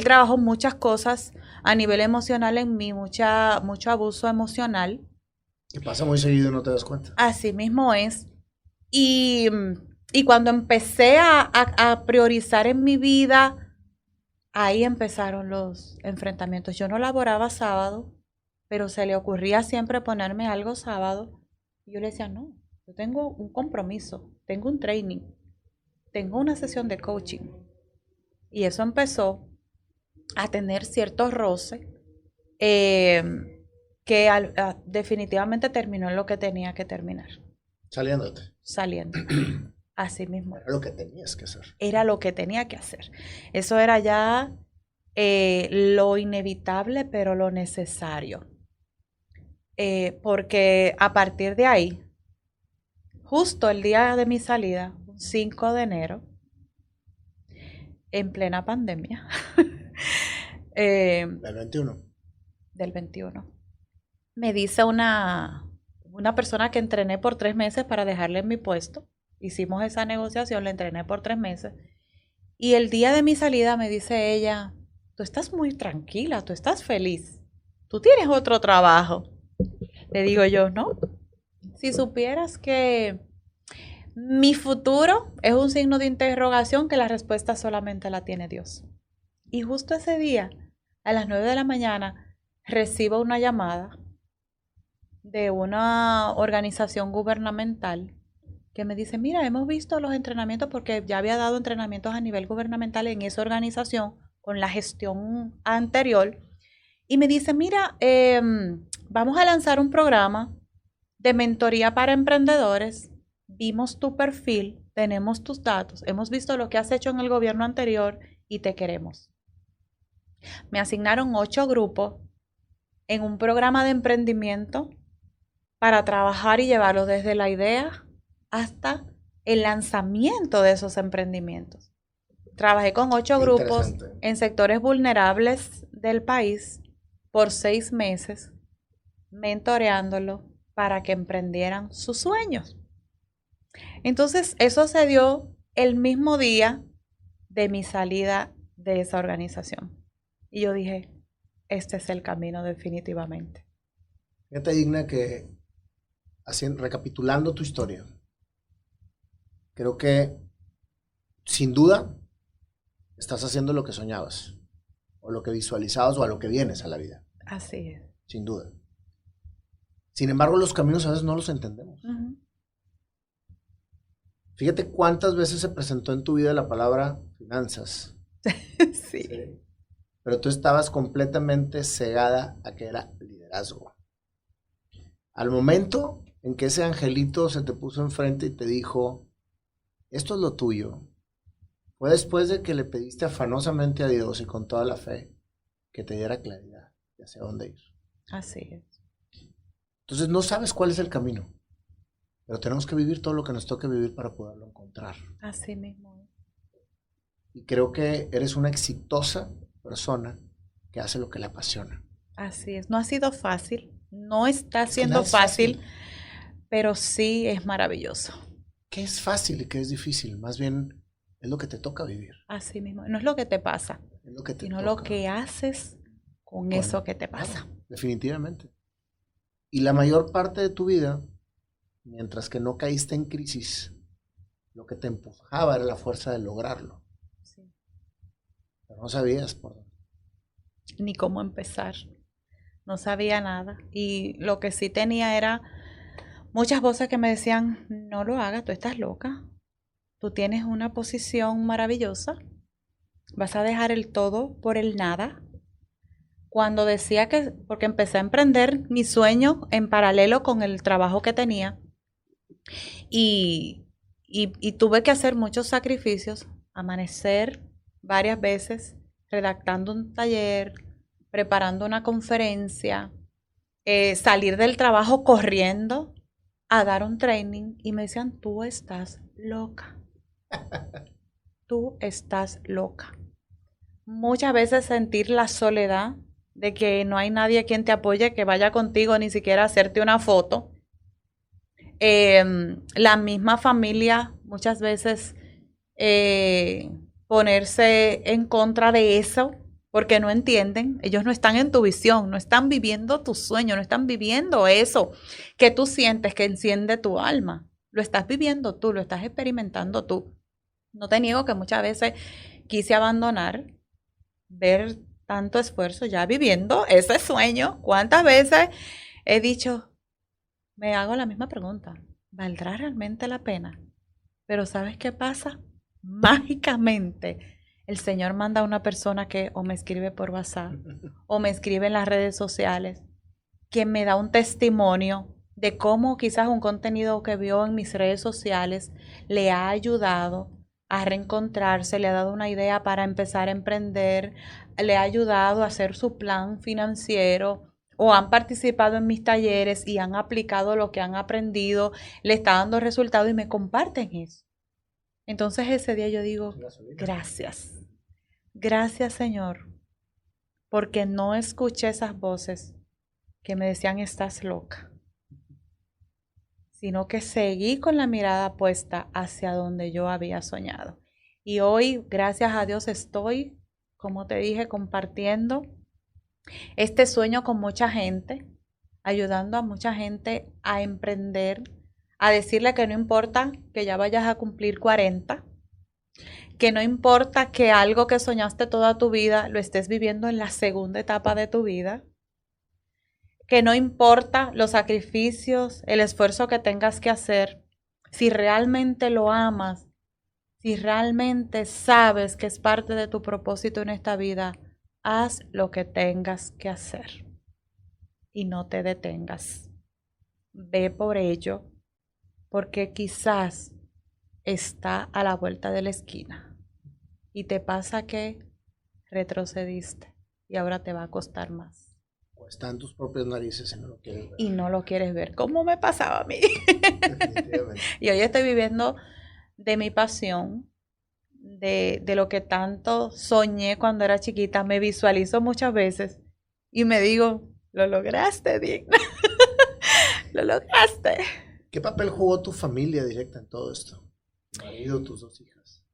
trabajó muchas cosas a nivel emocional en mí, mucho abuso emocional. Y pasa muy seguido y no te das cuenta. Así mismo es. Y cuando empecé a priorizar en mi vida, ahí empezaron los enfrentamientos. Yo no laboraba sábado, pero se le ocurría siempre ponerme algo sábado. Y yo le decía, no, yo tengo un compromiso, tengo un training, tengo una sesión de coaching. Y eso empezó a tener ciertos roces que definitivamente terminó en lo que tenía que terminar. Saliéndote. Saliendo. Así mismo. Era lo que tenías que hacer. Era lo que tenía que hacer. Eso era ya lo inevitable, pero lo necesario. Porque a partir de ahí, justo el día de mi salida, 5 de enero, en plena pandemia. Del 21. Del 21. Me dice una persona que entrené por 3 meses para dejarle en mi puesto. Hicimos esa negociación, la entrené por 3 meses. Y el día de mi salida me dice ella, tú estás muy tranquila, tú estás feliz. Tú tienes otro trabajo. Le digo yo, no. Si supieras que mi futuro es un signo de interrogación que la respuesta solamente la tiene Dios. Y justo ese día, a las 9 de la mañana, recibo una llamada de una organización gubernamental que me dice, mira, hemos visto los entrenamientos porque ya había dado entrenamientos a nivel gubernamental en esa organización con la gestión anterior. Y me dice, mira, vamos a lanzar un programa de mentoría para emprendedores. Vimos tu perfil, tenemos tus datos, hemos visto lo que has hecho en el gobierno anterior y te queremos. Me asignaron 8 grupos en un programa de emprendimiento para trabajar y llevarlo desde la idea hasta el lanzamiento de esos emprendimientos. Trabajé con 8 grupos en sectores vulnerables del país por 6 meses, mentoreándolo para que emprendieran sus sueños. Entonces, eso se dio el mismo día de mi salida de esa organización. Y yo dije, este es el camino definitivamente. Fíjate, Digna, que recapitulando tu historia, creo que sin duda estás haciendo lo que soñabas, o lo que visualizabas, o a lo que vienes a la vida. Así es. Sin duda. Sin embargo, los caminos a veces no los entendemos. Uh-huh. Fíjate cuántas veces se presentó en tu vida la palabra finanzas. Sí. Pero tú estabas completamente cegada a que era liderazgo. Al momento en que ese angelito se te puso enfrente y te dijo, esto es lo tuyo, fue después de que le pediste afanosamente a Dios y con toda la fe que te diera claridad de hacia dónde ir. Así es. Entonces no sabes cuál es el camino, pero tenemos que vivir todo lo que nos toque vivir para poderlo encontrar. Así mismo. Y creo que eres una exitosa persona que hace lo que le apasiona. Así es. No ha sido fácil, no está siendo fácil, pero sí es maravilloso. ¿Qué es fácil y qué es difícil? Más bien es lo que te toca vivir. Así mismo. No es lo que te pasa, es lo que te sino toca. Lo que haces con eso que te pasa. Claro, definitivamente. Y la mayor parte de tu vida, mientras que no caíste en crisis, lo que te empujaba era la fuerza de lograrlo. Sí. Pero no sabías por dónde. Ni cómo empezar. No sabía nada. Y lo que sí tenía era muchas voces que me decían, no lo hagas, tú estás loca. Tú tienes una posición maravillosa. Vas a dejar el todo por el nada. Cuando decía que, porque empecé a emprender mi sueño en paralelo con el trabajo que tenía. Y tuve que hacer muchos sacrificios, amanecer varias veces, redactando un taller, preparando una conferencia, salir del trabajo corriendo a dar un training y me decían, tú estás loca. Tú estás loca. Muchas veces sentir la soledad de que no hay nadie quien te apoye, que vaya contigo, ni siquiera hacerte una foto. La misma familia muchas veces ponerse en contra de eso porque no entienden, ellos no están en tu visión, no están viviendo tu sueño, no están viviendo eso que tú sientes que enciende tu alma, lo estás viviendo tú, lo estás experimentando tú. No te niego que muchas veces quise abandonar, ver tanto esfuerzo ya viviendo ese sueño. ¿Cuántas veces he dicho, me hago la misma pregunta, ¿valdrá realmente la pena? Pero ¿sabes qué pasa? Mágicamente, el Señor manda a una persona que o me escribe por WhatsApp o me escribe en las redes sociales, que me da un testimonio de cómo quizás un contenido que vio en mis redes sociales le ha ayudado a reencontrarse, le ha dado una idea para empezar a emprender, le ha ayudado a hacer su plan financiero, o han participado en mis talleres y han aplicado lo que han aprendido, le está dando resultados y me comparten eso. Entonces ese día yo digo, gracias. Gracias, Señor, porque no escuché esas voces que me decían, estás loca, sino que seguí con la mirada puesta hacia donde yo había soñado. Y hoy, gracias a Dios, estoy, como te dije, compartiendo este sueño con mucha gente, ayudando a mucha gente a emprender, a decirle que no importa que ya vayas a cumplir 40, que no importa que algo que soñaste toda tu vida lo estés viviendo en la segunda etapa de tu vida, que no importa los sacrificios, el esfuerzo que tengas que hacer, si realmente lo amas, si realmente sabes que es parte de tu propósito en esta vida, haz lo que tengas que hacer y no te detengas. ve por ello, porque quizás está a la vuelta de la esquina y te pasa que retrocediste y ahora te va a costar más. O está en tus propias narices y no lo quieres ver. Y no lo quieres ver, como me pasaba a mí. Definitivamente. Y hoy estoy viviendo de mi pasión, de lo que tanto soñé cuando era chiquita. Me visualizo muchas veces y me digo, lo lograste, Digna. Lo lograste. ¿Qué papel jugó tu familia directa en todo esto? Tu marido, tus 2 hijas.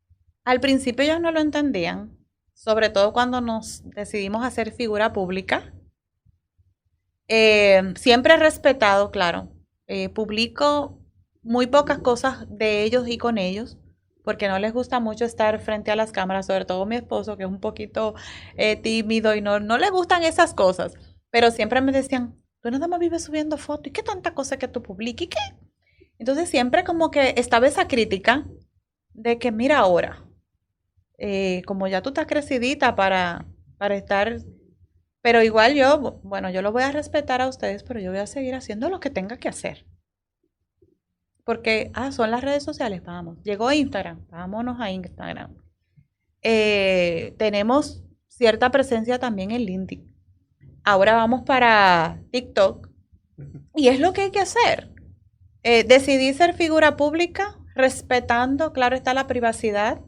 Al principio ellos no lo entendían, sobre todo cuando nos decidimos hacer figura pública. Siempre he respetado, claro. Publico muy pocas cosas de ellos y con ellos, porque no les gusta mucho estar frente a las cámaras, sobre todo mi esposo, que es un poquito tímido y no le gustan esas cosas. Pero siempre me decían, tú nada más vives subiendo fotos, ¿y qué tanta cosa que tú publiques? ¿Y qué? Entonces siempre como que estaba esa crítica de que mira ahora, como ya tú estás crecidita para estar, pero igual yo lo voy a respetar a ustedes, pero yo voy a seguir haciendo lo que tenga que hacer. Porque, son las redes sociales, vamos. Llegó Instagram, vámonos a Instagram. Tenemos cierta presencia también en LinkedIn. Ahora vamos para TikTok. Y es lo que hay que hacer. Decidí ser figura pública, respetando, claro está, la privacidad,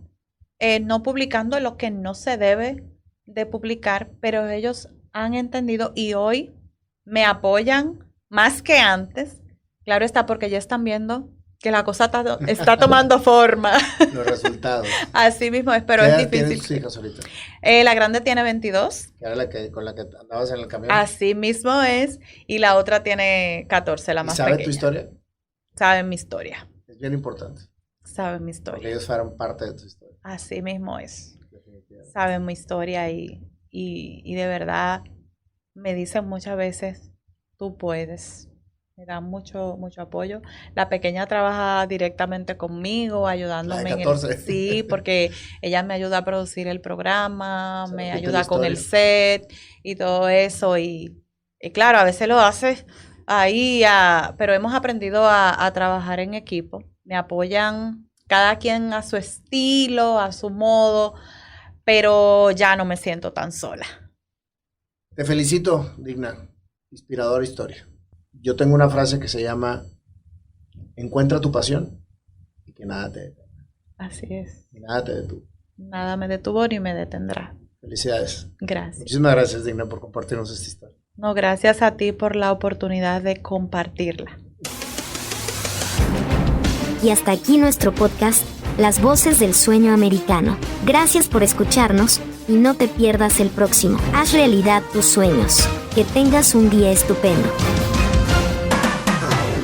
no publicando lo que no se debe de publicar, pero ellos han entendido y hoy me apoyan más que antes. Claro está, porque ya están viendo que la cosa está tomando forma. Los resultados. Así mismo es, pero es difícil. ¿Tienes tus hijas ahorita? La grande tiene 22. Que era con la que andabas en el camión. Así mismo es. Y la otra tiene 14, la más pequeña. ¿Sabe tu historia? Saben mi historia. Es bien importante. Saben mi historia. Porque ellos fueron parte de tu historia. Así mismo es. Saben mi historia y de verdad me dicen muchas veces, tú puedes. Me dan mucho apoyo. La pequeña trabaja directamente conmigo, ayudándome. La de 14. Sí, porque ella me ayuda a producir el programa, me ayuda con el set y todo eso. Y claro, a veces lo hace ahí, pero hemos aprendido a trabajar en equipo. Me apoyan cada quien a su estilo, a su modo, pero ya no me siento tan sola. Te felicito, Digna. Inspiradora historia. Yo tengo una frase que se llama, encuentra tu pasión y que nada te detenga. Así es. Y nada te detuvo. Nada me detuvo ni me detendrá. Felicidades. Gracias. Muchísimas gracias, Digna, por compartirnos esta historia. No, gracias a ti por la oportunidad de compartirla. Y hasta aquí nuestro podcast, Las Voces del Sueño Americano. Gracias por escucharnos y no te pierdas el próximo. Haz realidad tus sueños. Que tengas un día estupendo.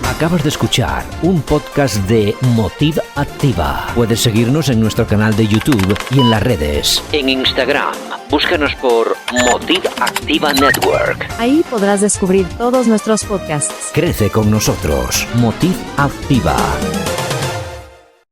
Acabas de escuchar un podcast de Motiv Activa. Puedes seguirnos en nuestro canal de YouTube y en las redes. En Instagram, búscanos por Motiv Activa Network. Ahí podrás descubrir todos nuestros podcasts. Crece con nosotros. Motiv Activa.